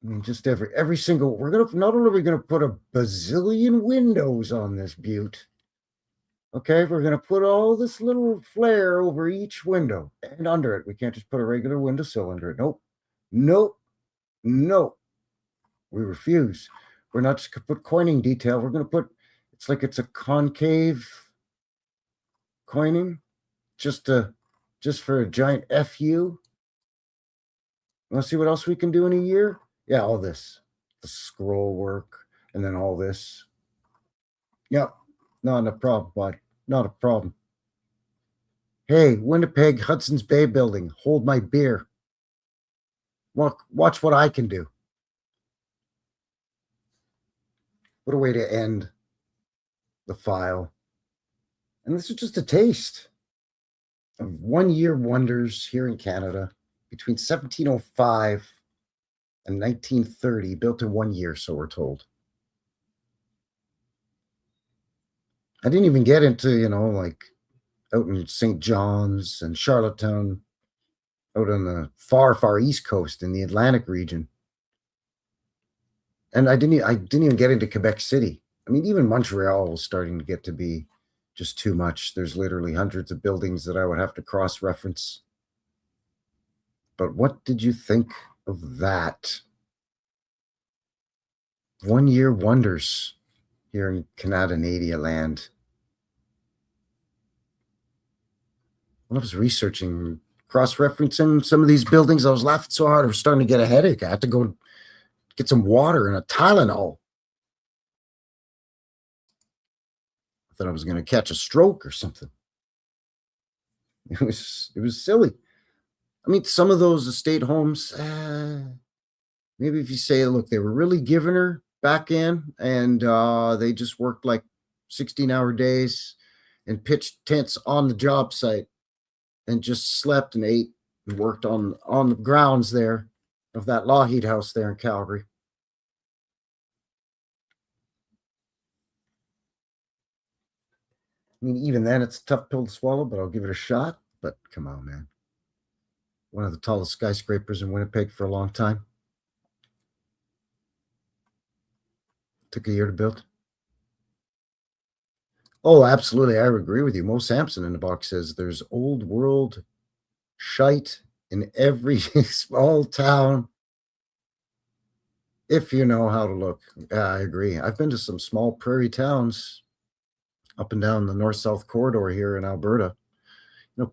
Speaker 1: I mean, just every single, not only are we gonna put a bazillion windows on this butte. Okay, we're gonna put all this little flare over each window and under it. We can't just put a regular windowsill under it. Nope. Nope. Nope. We refuse. We're not just gonna put coining detail. We're gonna put, it's like it's a concave coining, just for a giant FU. Want to see what else we can do in a year? Yeah, all this, the scroll work, and then all this. Yep, not a problem, bud. Not a problem. Hey, Winnipeg, Hudson's Bay building. Hold my beer. Watch what I can do. What a way to end the file. And this is just a taste of 1 year wonders here in Canada between 1705 and 1930, built in 1 year, so we're told. I didn't even get into, like out in St. John's and Charlottetown, out on the far, far East Coast in the Atlantic region. And I didn't even get into Quebec City. I mean, even Montreal was starting to get to be just too much. There's literally hundreds of buildings that I would have to cross-reference. But what did you think of that? 1 year wonders here in Canada land. When I was researching, cross-referencing some of these buildings, I was laughing so hard I was starting to get a headache. I had to go get some water and a Tylenol. I thought I was going to catch a stroke or something. It was silly. I mean, some of those estate homes, maybe if you say, look, they were really giving her back in, and they just worked like 16-hour days and pitched tents on the job site and just slept and ate and worked on the grounds there of that Lougheed house there in Calgary. I mean, even then, it's a tough pill to swallow, but I'll give it a shot. But come on, man. One of the tallest skyscrapers in Winnipeg for a long time. Took a year to build. Oh, absolutely. I agree with you. Mo Sampson in the box says there's old world shite in every small town if you know how to look. Yeah, I agree. I've been to some small prairie towns up and down the north-south corridor here in Alberta.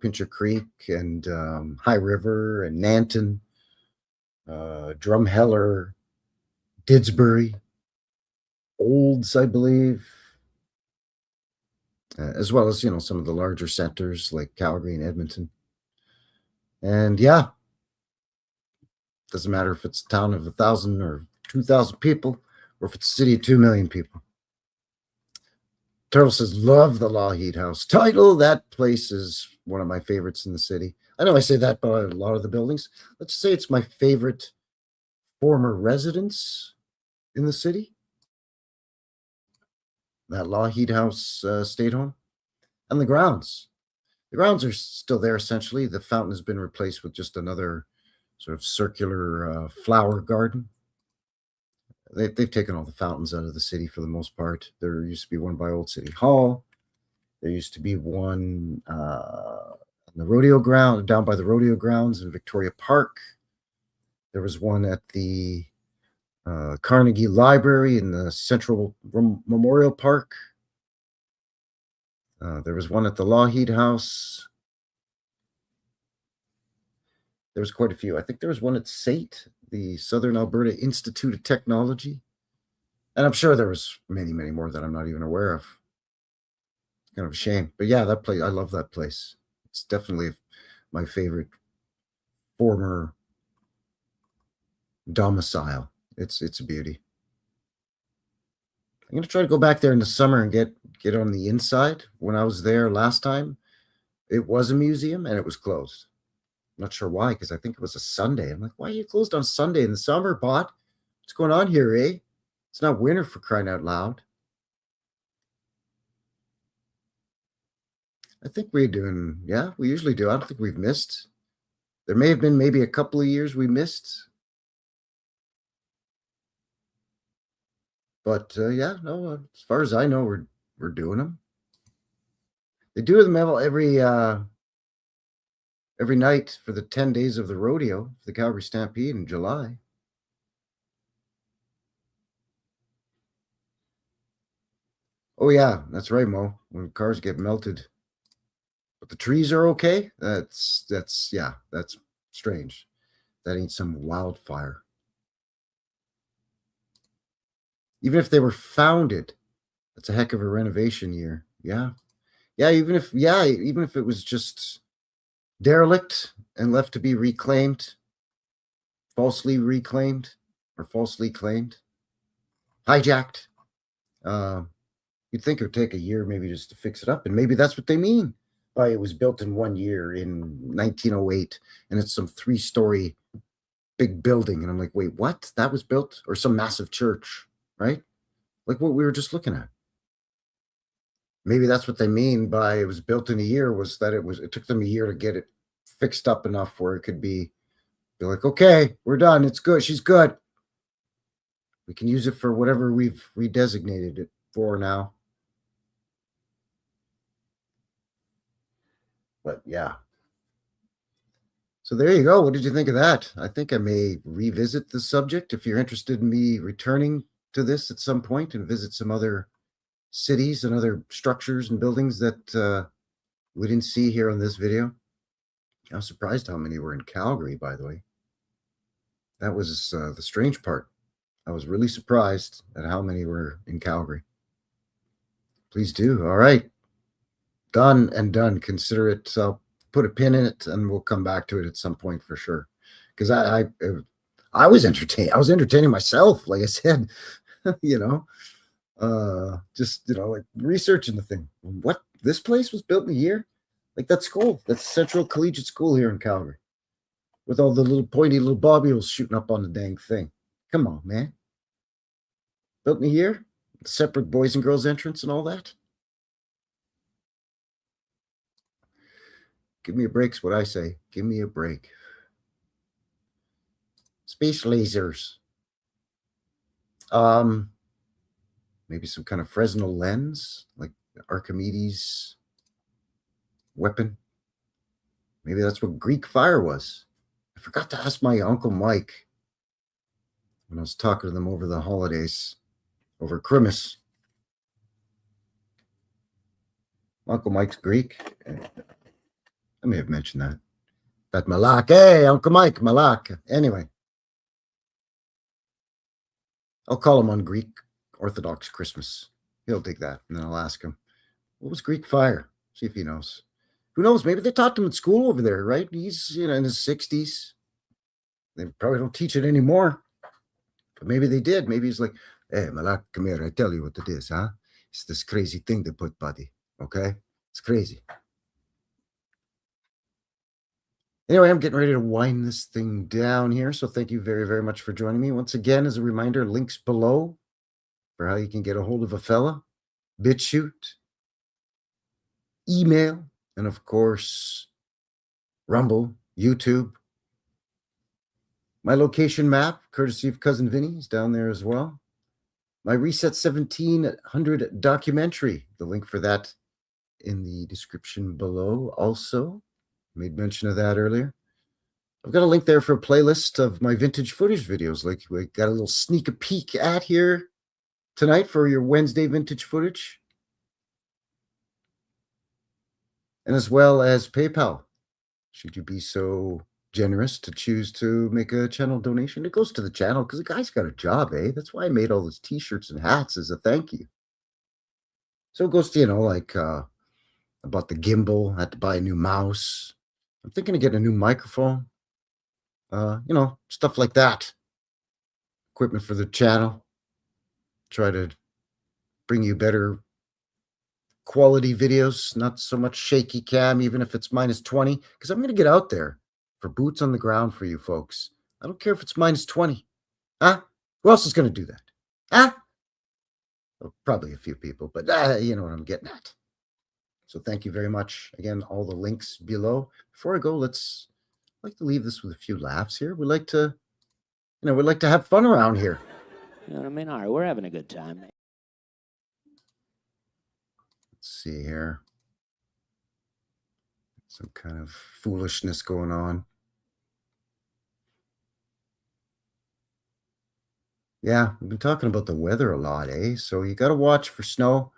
Speaker 1: Pincher Creek and High River and Nanton, Drumheller, Didsbury, Olds, I believe. as well as, some of the larger centers like Calgary and Edmonton. And yeah, doesn't matter if it's a town of 1,000 or 2,000 people, or if it's a city of 2 million people. Turtle says, love the Lougheed House. Title, that place is one of my favorites in the city. I know I say that about a lot of the buildings. Let's say it's my favorite former residence in the city. That Lougheed House state home. And the grounds. The grounds are still there, essentially. The fountain has been replaced with just another sort of circular flower garden. They've taken all the fountains out of the city for the most part. There used to be one by Old City Hall. There used to be one on the rodeo ground, down by the rodeo grounds in Victoria Park. There was one at the Carnegie Library in the Central Memorial Park. There was one at the Lougheed House. There was quite a few. I think there was one at SAIT, the Southern Alberta Institute of Technology. And I'm sure there was many, many more that I'm not even aware of. It's kind of a shame. But yeah, that place, I love that place. It's definitely my favorite former domicile. It's a beauty. I'm going to try to go back there in the summer and get on the inside. When I was there last time, it was a museum and it was closed. I'm not sure why, because I think it was a Sunday. I'm like, why are you closed on Sunday in the summer, bot? What's going on here, eh? It's not winter, for crying out loud. I think we usually do. I don't think we've missed. There may have been maybe a couple of years we missed. But yeah, no, as far as I know, we're doing them. They do them every night for the 10 days of the rodeo, the Calgary Stampede in July. Oh yeah, that's right, Mo. When cars get melted, but the trees are okay. That's strange. That ain't some wildfire. Even if they were founded, that's a heck of a renovation year. Yeah. Even if it was just derelict and left to be reclaimed, falsely reclaimed or falsely claimed, hijacked. You'd think it would take a year maybe just to fix it up. And maybe that's what they mean by it was built in 1 year in 1908. And it's some 3-story big building. And I'm like, wait, what? That was built? Or some massive church, right? Like what we were just looking at. Maybe that's what they mean by it was built in a year, was that it took them a year to get it fixed up enough where it could be like, okay, we're done. It's good. She's good. We can use it for whatever we've redesignated it for now. But yeah. So there you go. What did you think of that? I think I may revisit the subject if you're interested in me returning to this at some point and visit some other cities and other structures and buildings that we didn't see here on this video. I was surprised how many were in Calgary, by the way. That was the strange part. I was really surprised at how many were in Calgary. Please do. All right. Done and done. Consider it. I'll put a pin in it and we'll come back to it at some point for sure. Because I was entertained. I was entertaining myself, like I said, just like researching the thing. What, this place was built in a year? Like that school, that's Central Collegiate School here in Calgary, with all the little pointy little bobules shooting up on the dang thing. Come on, man. Built in a year, separate boys and girls entrance and all that. Give me a break's what I say. Give me a break. Space lasers. Maybe some kind of Fresnel lens, like Archimedes' weapon. Maybe that's what Greek fire was. I forgot to ask my Uncle Mike when I was talking to them over the holidays, over Christmas. Uncle Mike's Greek. I may have mentioned that. But Malak, hey, Uncle Mike, Malak. Anyway, I'll call him on Greek Orthodox Christmas. He'll dig that, and then I'll ask him. What was Greek fire? See if he knows. Who knows? Maybe they taught him in school over there, right? He's in his 60s. They probably don't teach it anymore. But maybe they did. Maybe he's like, hey, Malak, come here. I tell you what it is, huh? It's this crazy thing they put, buddy. Okay? It's crazy. Anyway, I'm getting ready to wind this thing down here. So thank you very, very much for joining me. Once again, as a reminder, links below for how you can get a hold of a fella, BitChute, email, and of course, Rumble, YouTube. My location map, courtesy of Cousin Vinny, is down there as well. My Reset 1700 documentary, the link for that in the description below also. Made mention of that earlier. I've got a link there for a playlist of my vintage footage videos, like we got a little sneak peek at here tonight for your Wednesday vintage footage. And as well as PayPal. Should you be so generous to choose to make a channel donation, it goes to the channel because the guy's got a job, eh? That's why I made all those t-shirts and hats as a thank you. So it goes to, like I bought the gimbal, I had to buy a new mouse. I'm thinking of getting a new microphone. Stuff like that. Equipment for the channel. Try to bring you better quality videos, not so much shaky cam, even if it's minus 20, because I'm going to get out there for boots on the ground for you folks. I don't care if it's minus 20. Huh? Who else is going to do that? Huh? Well, probably a few people, but you know what I'm getting at. So thank you very much. Again, all the links below. Before I go, I'd like to leave this with a few laughs here. We like to, we like to have fun around here.
Speaker 8: You know what I mean? All right, we're having a good time.
Speaker 1: Let's see here. Some kind of foolishness going on. Yeah, we've been talking about the weather a lot, eh? So you got to watch for snow.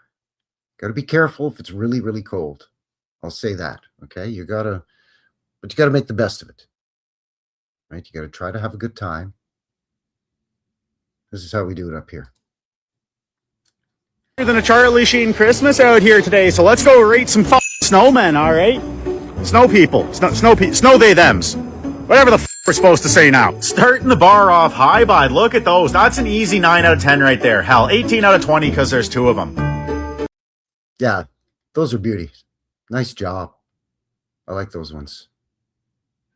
Speaker 1: Got to be careful if it's really, really cold. I'll say that, okay? But you got to make the best of it, right? You got to try to have a good time. This is how we do it up here.
Speaker 9: Than a Charlie Sheen Christmas out here today, so let's go rate some snowmen, all right? Snow people, snow they thems, whatever the we're supposed to say now. Starting the bar off high, bud. Look at those. That's an easy 9 out of 10 right there. Hell, 18 out of 20 because there's 2 of them.
Speaker 1: Yeah, those are beauties. Nice job. I like those ones.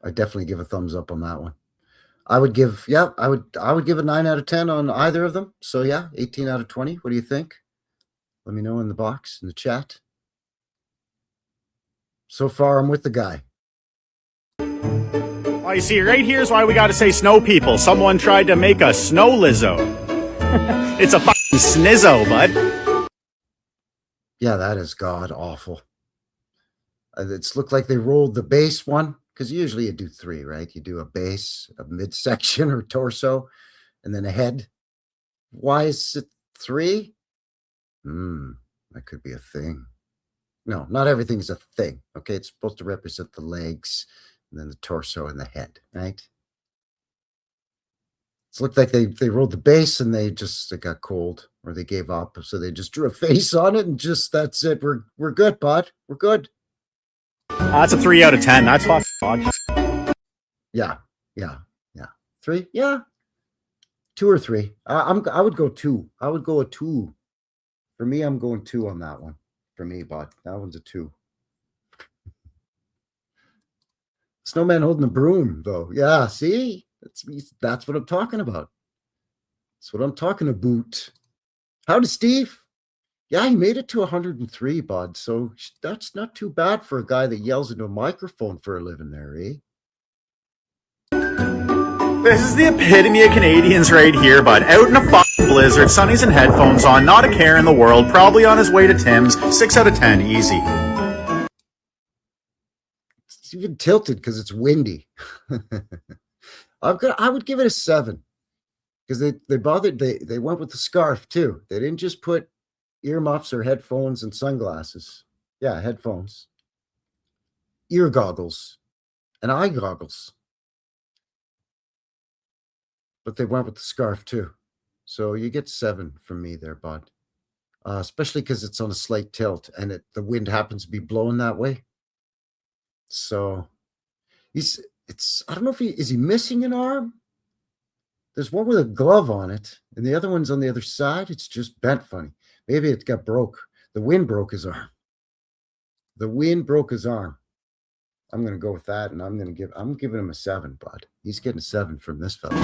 Speaker 1: I definitely give a thumbs up on that one. I would give a 9 out of 10 on either of them. So yeah, 18 out of 20. What do you think? Let me know in the box, in the chat. So far, I'm with the guy.
Speaker 9: Well, you see, right here's why we got to say snow people. Someone tried to make a snow Lizzo. It's a fucking snizzo, bud.
Speaker 1: Yeah, that is god awful. It's looked like they rolled the base one, because usually you do 3, right? You do a base, a midsection or torso, and then a head. Why is it 3? That could be a thing. No, not everything's a thing. Okay, it's supposed to represent the legs, and then the torso and the head, right? It looked like they rolled the base and they got cold or they gave up, so they just drew a face on it and that's it. We're good, bud. We're good.
Speaker 9: That's a 3 out of 10. That's fucking odd.
Speaker 1: Yeah. 3, yeah. 2 or 3. I would go 2. I would go a 2. For me, I'm going 2 on that one. For me, bud. That one's a 2. Snowman holding a broom, though. Yeah, see? That's what I'm talking about. That's what I'm talking about. Howdy, Steve. Yeah, he made it to 103, bud. So that's not too bad for a guy that yells into a microphone for a living there, eh?
Speaker 9: This is the epitome of Canadians right here, bud. Out in a fucking blizzard, sunnies and headphones on, not a care in the world, probably on his way to Tim's. 6 out of 10, easy.
Speaker 1: It's even tilted because it's windy. I would give it a 7 because they went with the scarf too. They didn't just put earmuffs or headphones and sunglasses. Yeah, headphones, ear goggles, and eye goggles. But they went with the scarf too. So you get 7 from me there, bud. especially because it's on a slight tilt and the wind happens to be blowing that way. So I don't know if is he missing an arm? There's one with a glove on it, and the other one's on the other side. It's just bent funny. Maybe it got broke. The wind broke his arm. The wind broke his arm. I'm going to go with that, and I'm giving him a 7, bud. He's getting a 7 from this fella.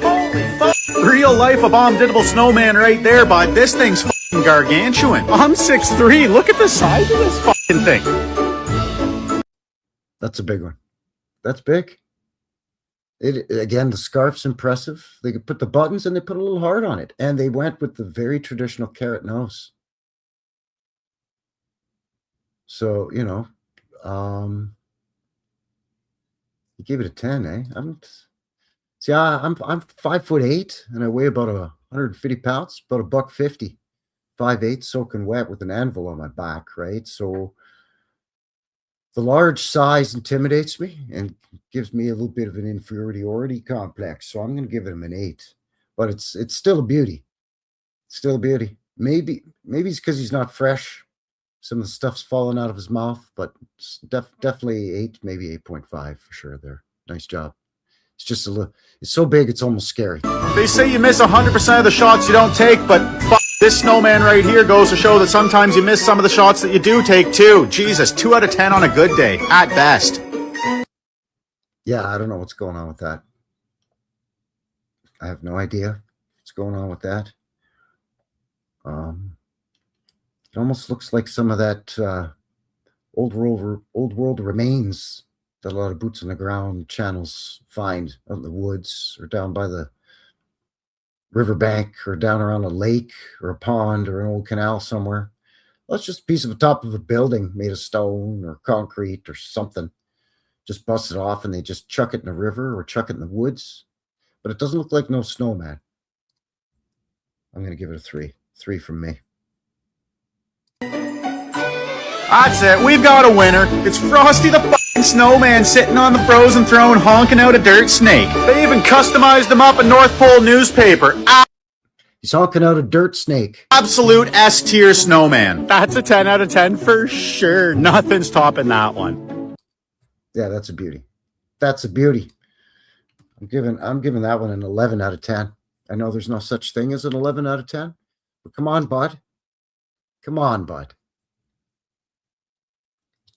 Speaker 9: Holy fuck! Real life abominable snowman right there, bud. This thing's fucking gargantuan. I'm 6'3". Look at the size of this fucking thing.
Speaker 1: That's a big one. That's big. Again, the scarf's impressive. They could put the buttons and they put a little heart on it. And they went with the very traditional carrot nose. So, you know, you gave it a 10, eh? I'm 5'8" and I weigh about 150 pounds, about $150, 5'8", soaking wet with an anvil on my back, right? So the large size intimidates me and gives me a little bit of an inferiority complex. So I'm going to give him an 8, but it's still a beauty. Still a beauty. Maybe it's because he's not fresh. Some of the stuff's falling out of his mouth, but it's definitely 8, maybe 8.5 for sure there. Nice job. It's just it's so big, it's almost scary.
Speaker 9: They say you miss 100% of the shots you don't take, but this snowman right here goes to show that sometimes you miss some of the shots that you do take too. Jesus, 2 out of 10 on a good day, at best.
Speaker 1: Yeah, I don't know what's going on with that. I have no idea what's going on with that. It almost looks like some of that old world remains that a lot of boots on the ground channels find out in the woods or down by the riverbank or down around a lake or a pond or an old canal somewhere. Well, it's just a piece of the top of a building made of stone or concrete or something. Just bust it off and they just chuck it in the river or chuck it in the woods. But it doesn't look like no snowman. I'm going to give it a 3. 3 from me.
Speaker 9: That's it. We've got a winner. It's Frosty the fucking Snowman sitting on the frozen throne honking out a dirt snake. They even customized him up a North Pole newspaper.
Speaker 1: He's honking out a dirt snake.
Speaker 9: Absolute S-tier snowman. That's a 10 out of 10 for sure. Nothing's topping that one.
Speaker 1: Yeah, that's a beauty. That's a beauty. I'm giving that one an 11 out of 10. I know there's no such thing as an 11 out of 10, but come on, bud. Come on, bud.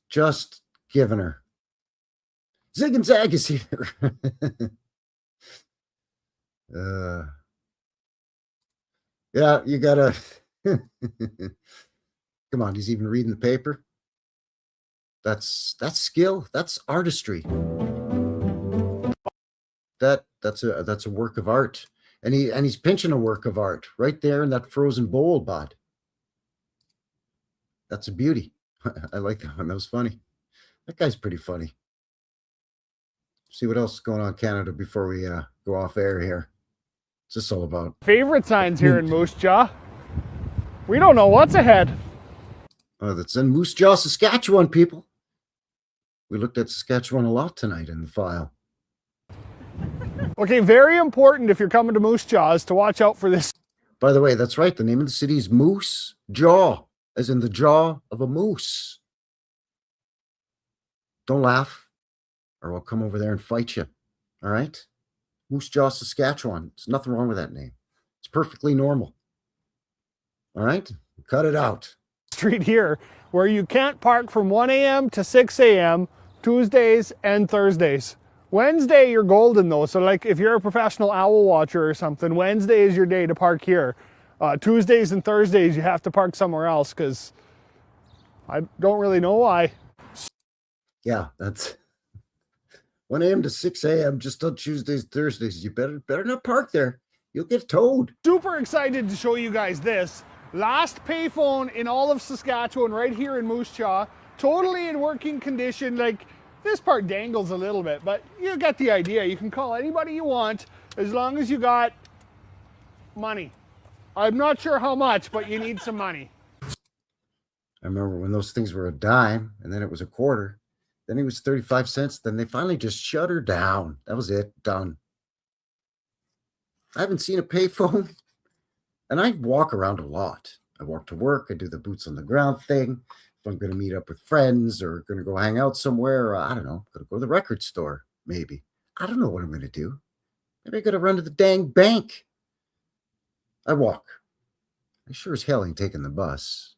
Speaker 1: Just giving her. Zig and Zag is here. Yeah, you gotta. Come on, he's even reading the paper. That's skill. That's artistry. That's a work of art, and he's pinching a work of art right there in that frozen bowl, bud. That's a beauty. I like that one. That was funny. That guy's pretty funny. See what else is going on in Canada before we go off air here. What's this all about?
Speaker 10: Favorite signs here in Moose Jaw. We don't know what's ahead.
Speaker 1: Oh, that's in Moose Jaw, Saskatchewan, people. We looked at Saskatchewan a lot tonight in the file.
Speaker 10: Okay, very important if you're coming to Moose Jaw is to watch out for this.
Speaker 1: By the way, that's right. The name of the city is Moose Jaw, as in the jaw of a moose. Don't laugh, or I'll come over there and fight you. All right? Moose Jaw, Saskatchewan. There's nothing wrong with that name. It's perfectly normal. All right? Cut it out.
Speaker 10: Street here where you can't park from 1 a.m. to 6 a.m. Tuesdays and Thursdays. Wednesday, you're golden though. So like if you're a professional owl watcher or something, Wednesday is your day to park here. Tuesdays and Thursdays, you have to park somewhere else because I don't really know why.
Speaker 1: Yeah, that's 1 a.m. to 6 a.m. just on Tuesdays, Thursdays. You better not park there. You'll get towed.
Speaker 10: Super excited to show you guys this. Last payphone in all of Saskatchewan right here in Moose Jaw. Totally in working condition. Like this part dangles a little bit, but you get the idea. You can call anybody you want as long as you got money. I'm not sure how much, but you need some money.
Speaker 1: I remember when those things were a dime and then it was a quarter. Then it was 35 cents. Then they finally just shut her down. That was it. Done. I haven't seen a payphone. And I walk around a lot. I walk to work. I do the boots on the ground thing. If I'm going to meet up with friends or going to go hang out somewhere, I don't know, going to go to the record store, maybe. I don't know what I'm going to do. Maybe I got to run to the dang bank. I walk. I sure as hell ain't taking the bus.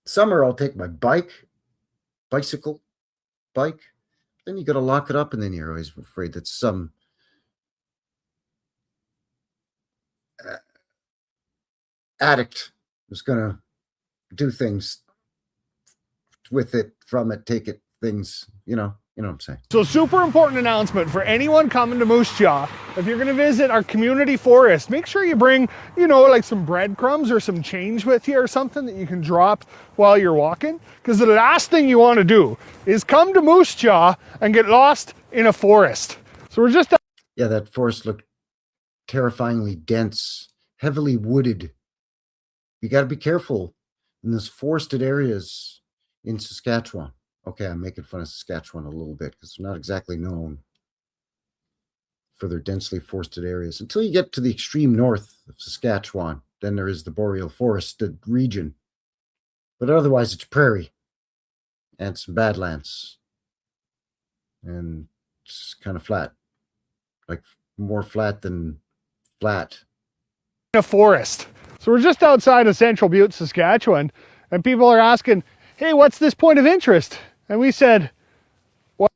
Speaker 1: Summer, I'll take my bicycle. Then you got to lock it up, and then you're always afraid that some addict is going to do things with it, from it, take it, things, you know what I'm saying.
Speaker 10: So super important announcement for anyone coming to Moose Jaw. If you're going to visit our community forest, make sure you bring, like some breadcrumbs or some change with you or something that you can drop while you're walking. Because the last thing you want to do is come to Moose Jaw and get lost in a forest. So we're just...
Speaker 1: Yeah, that forest looked terrifyingly dense, heavily wooded. You got to be careful in those forested areas in Saskatchewan. Okay, I'm making fun of Saskatchewan a little bit because they're not exactly known for their densely forested areas. Until you get to the extreme north of Saskatchewan, then there is the boreal forested region. But otherwise, it's prairie and some badlands. And it's kind of flat. Like more flat than flat.
Speaker 10: In a forest. So we're just outside of Central Butte, Saskatchewan, and people are asking, hey, what's this point of interest? And we said, what?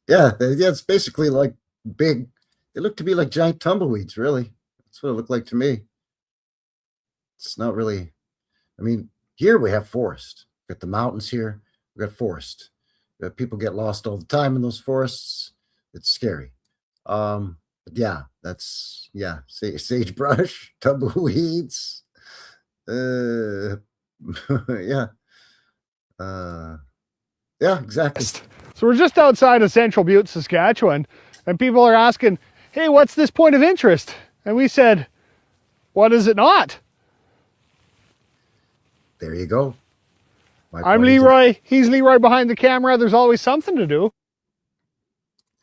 Speaker 1: Yeah, it's basically like big. They look to be like giant tumbleweeds, really. That's what it looked like to me. It's not really, here we have forest. We've got the mountains here. We've got forest. People get lost all the time in those forests. It's scary. But yeah, that's, sagebrush, tumbleweeds. Yeah. Yeah, exactly.
Speaker 10: So we're just outside of Central Butte, Saskatchewan, and people are asking, hey, what's this point of interest? And we said, what is it not?
Speaker 1: There you go.
Speaker 10: I'm Leroy. He's Leroy behind the camera. There's always something to do.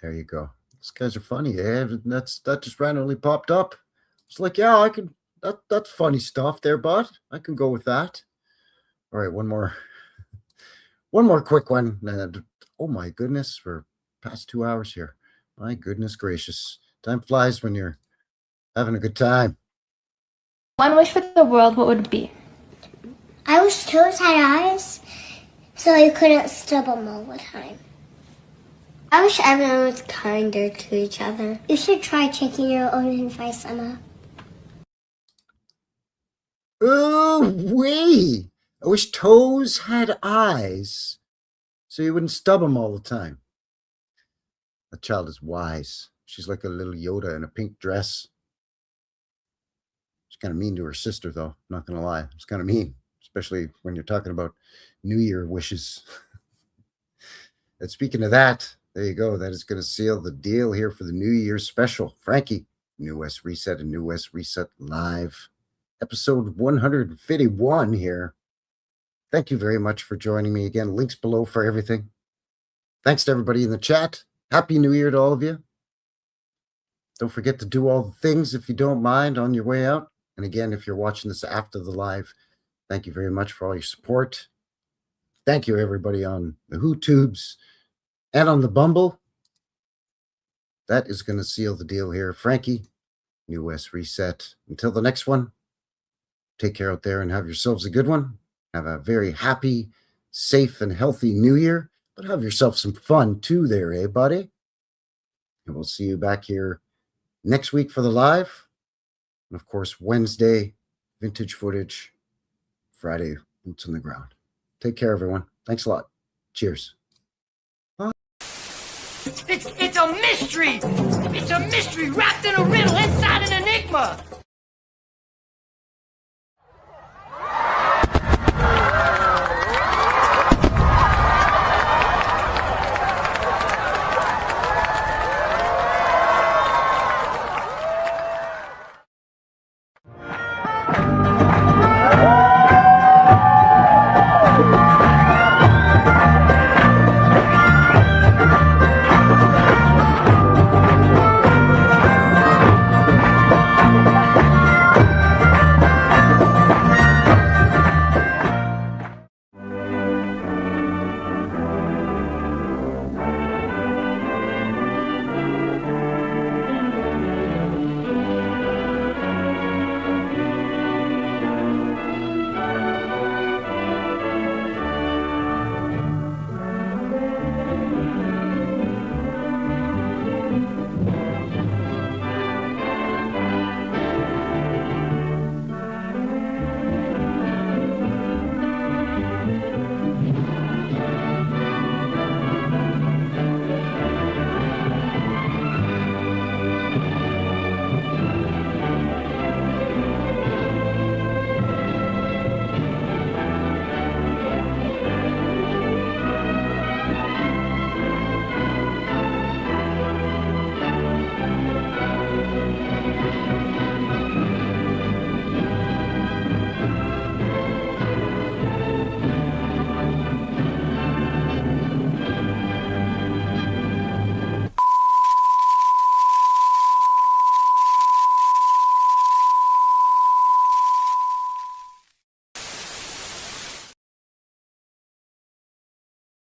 Speaker 1: There you go. These guys are funny. That just randomly popped up. It's like, yeah, I can. That's funny stuff there, bud. I can go with that. All right, one more quick one. And, oh my goodness, we're past 2 hours here. My goodness gracious. Time flies when you're having a good time.
Speaker 4: One wish for the world, what would it be?
Speaker 11: I wish toads had eyes so you couldn't stub them all the time. I wish everyone was kinder to each other. You should try taking your own advice, Emma.
Speaker 1: Oh, wee! I wish toes had eyes so you wouldn't stub them all the time. That child is wise. She's like a little Yoda in a pink dress. She's kind of mean to her sister, though. Not going to lie. It's kind of mean, especially when you're talking about New Year wishes. And speaking of that, there you go. That is going to seal the deal here for the New Year's special. Frankie, New West Reset and New West Reset Live. Episode 151 here. Thank you very much for joining me again. Links below for everything. Thanks to everybody in the chat. Happy New Year to all of you. Don't forget to do all the things if you don't mind on your way out. And again, if you're watching this after the live, thank you very much for all your support. Thank you, everybody on the YouTubes and on the Bumble. That is going to seal the deal here. Frankie, New West Reset. Until the next one, take care out there and have yourselves a good one. Have a very happy, safe, and healthy New Year. But have yourself some fun too there, eh, buddy? And we'll see you back here next week for the live. And of course, Wednesday, vintage footage. Friday, boots on the ground. Take care, everyone. Thanks a lot. Cheers. Bye.
Speaker 3: It's a mystery. It's a mystery wrapped in a riddle inside an enigma.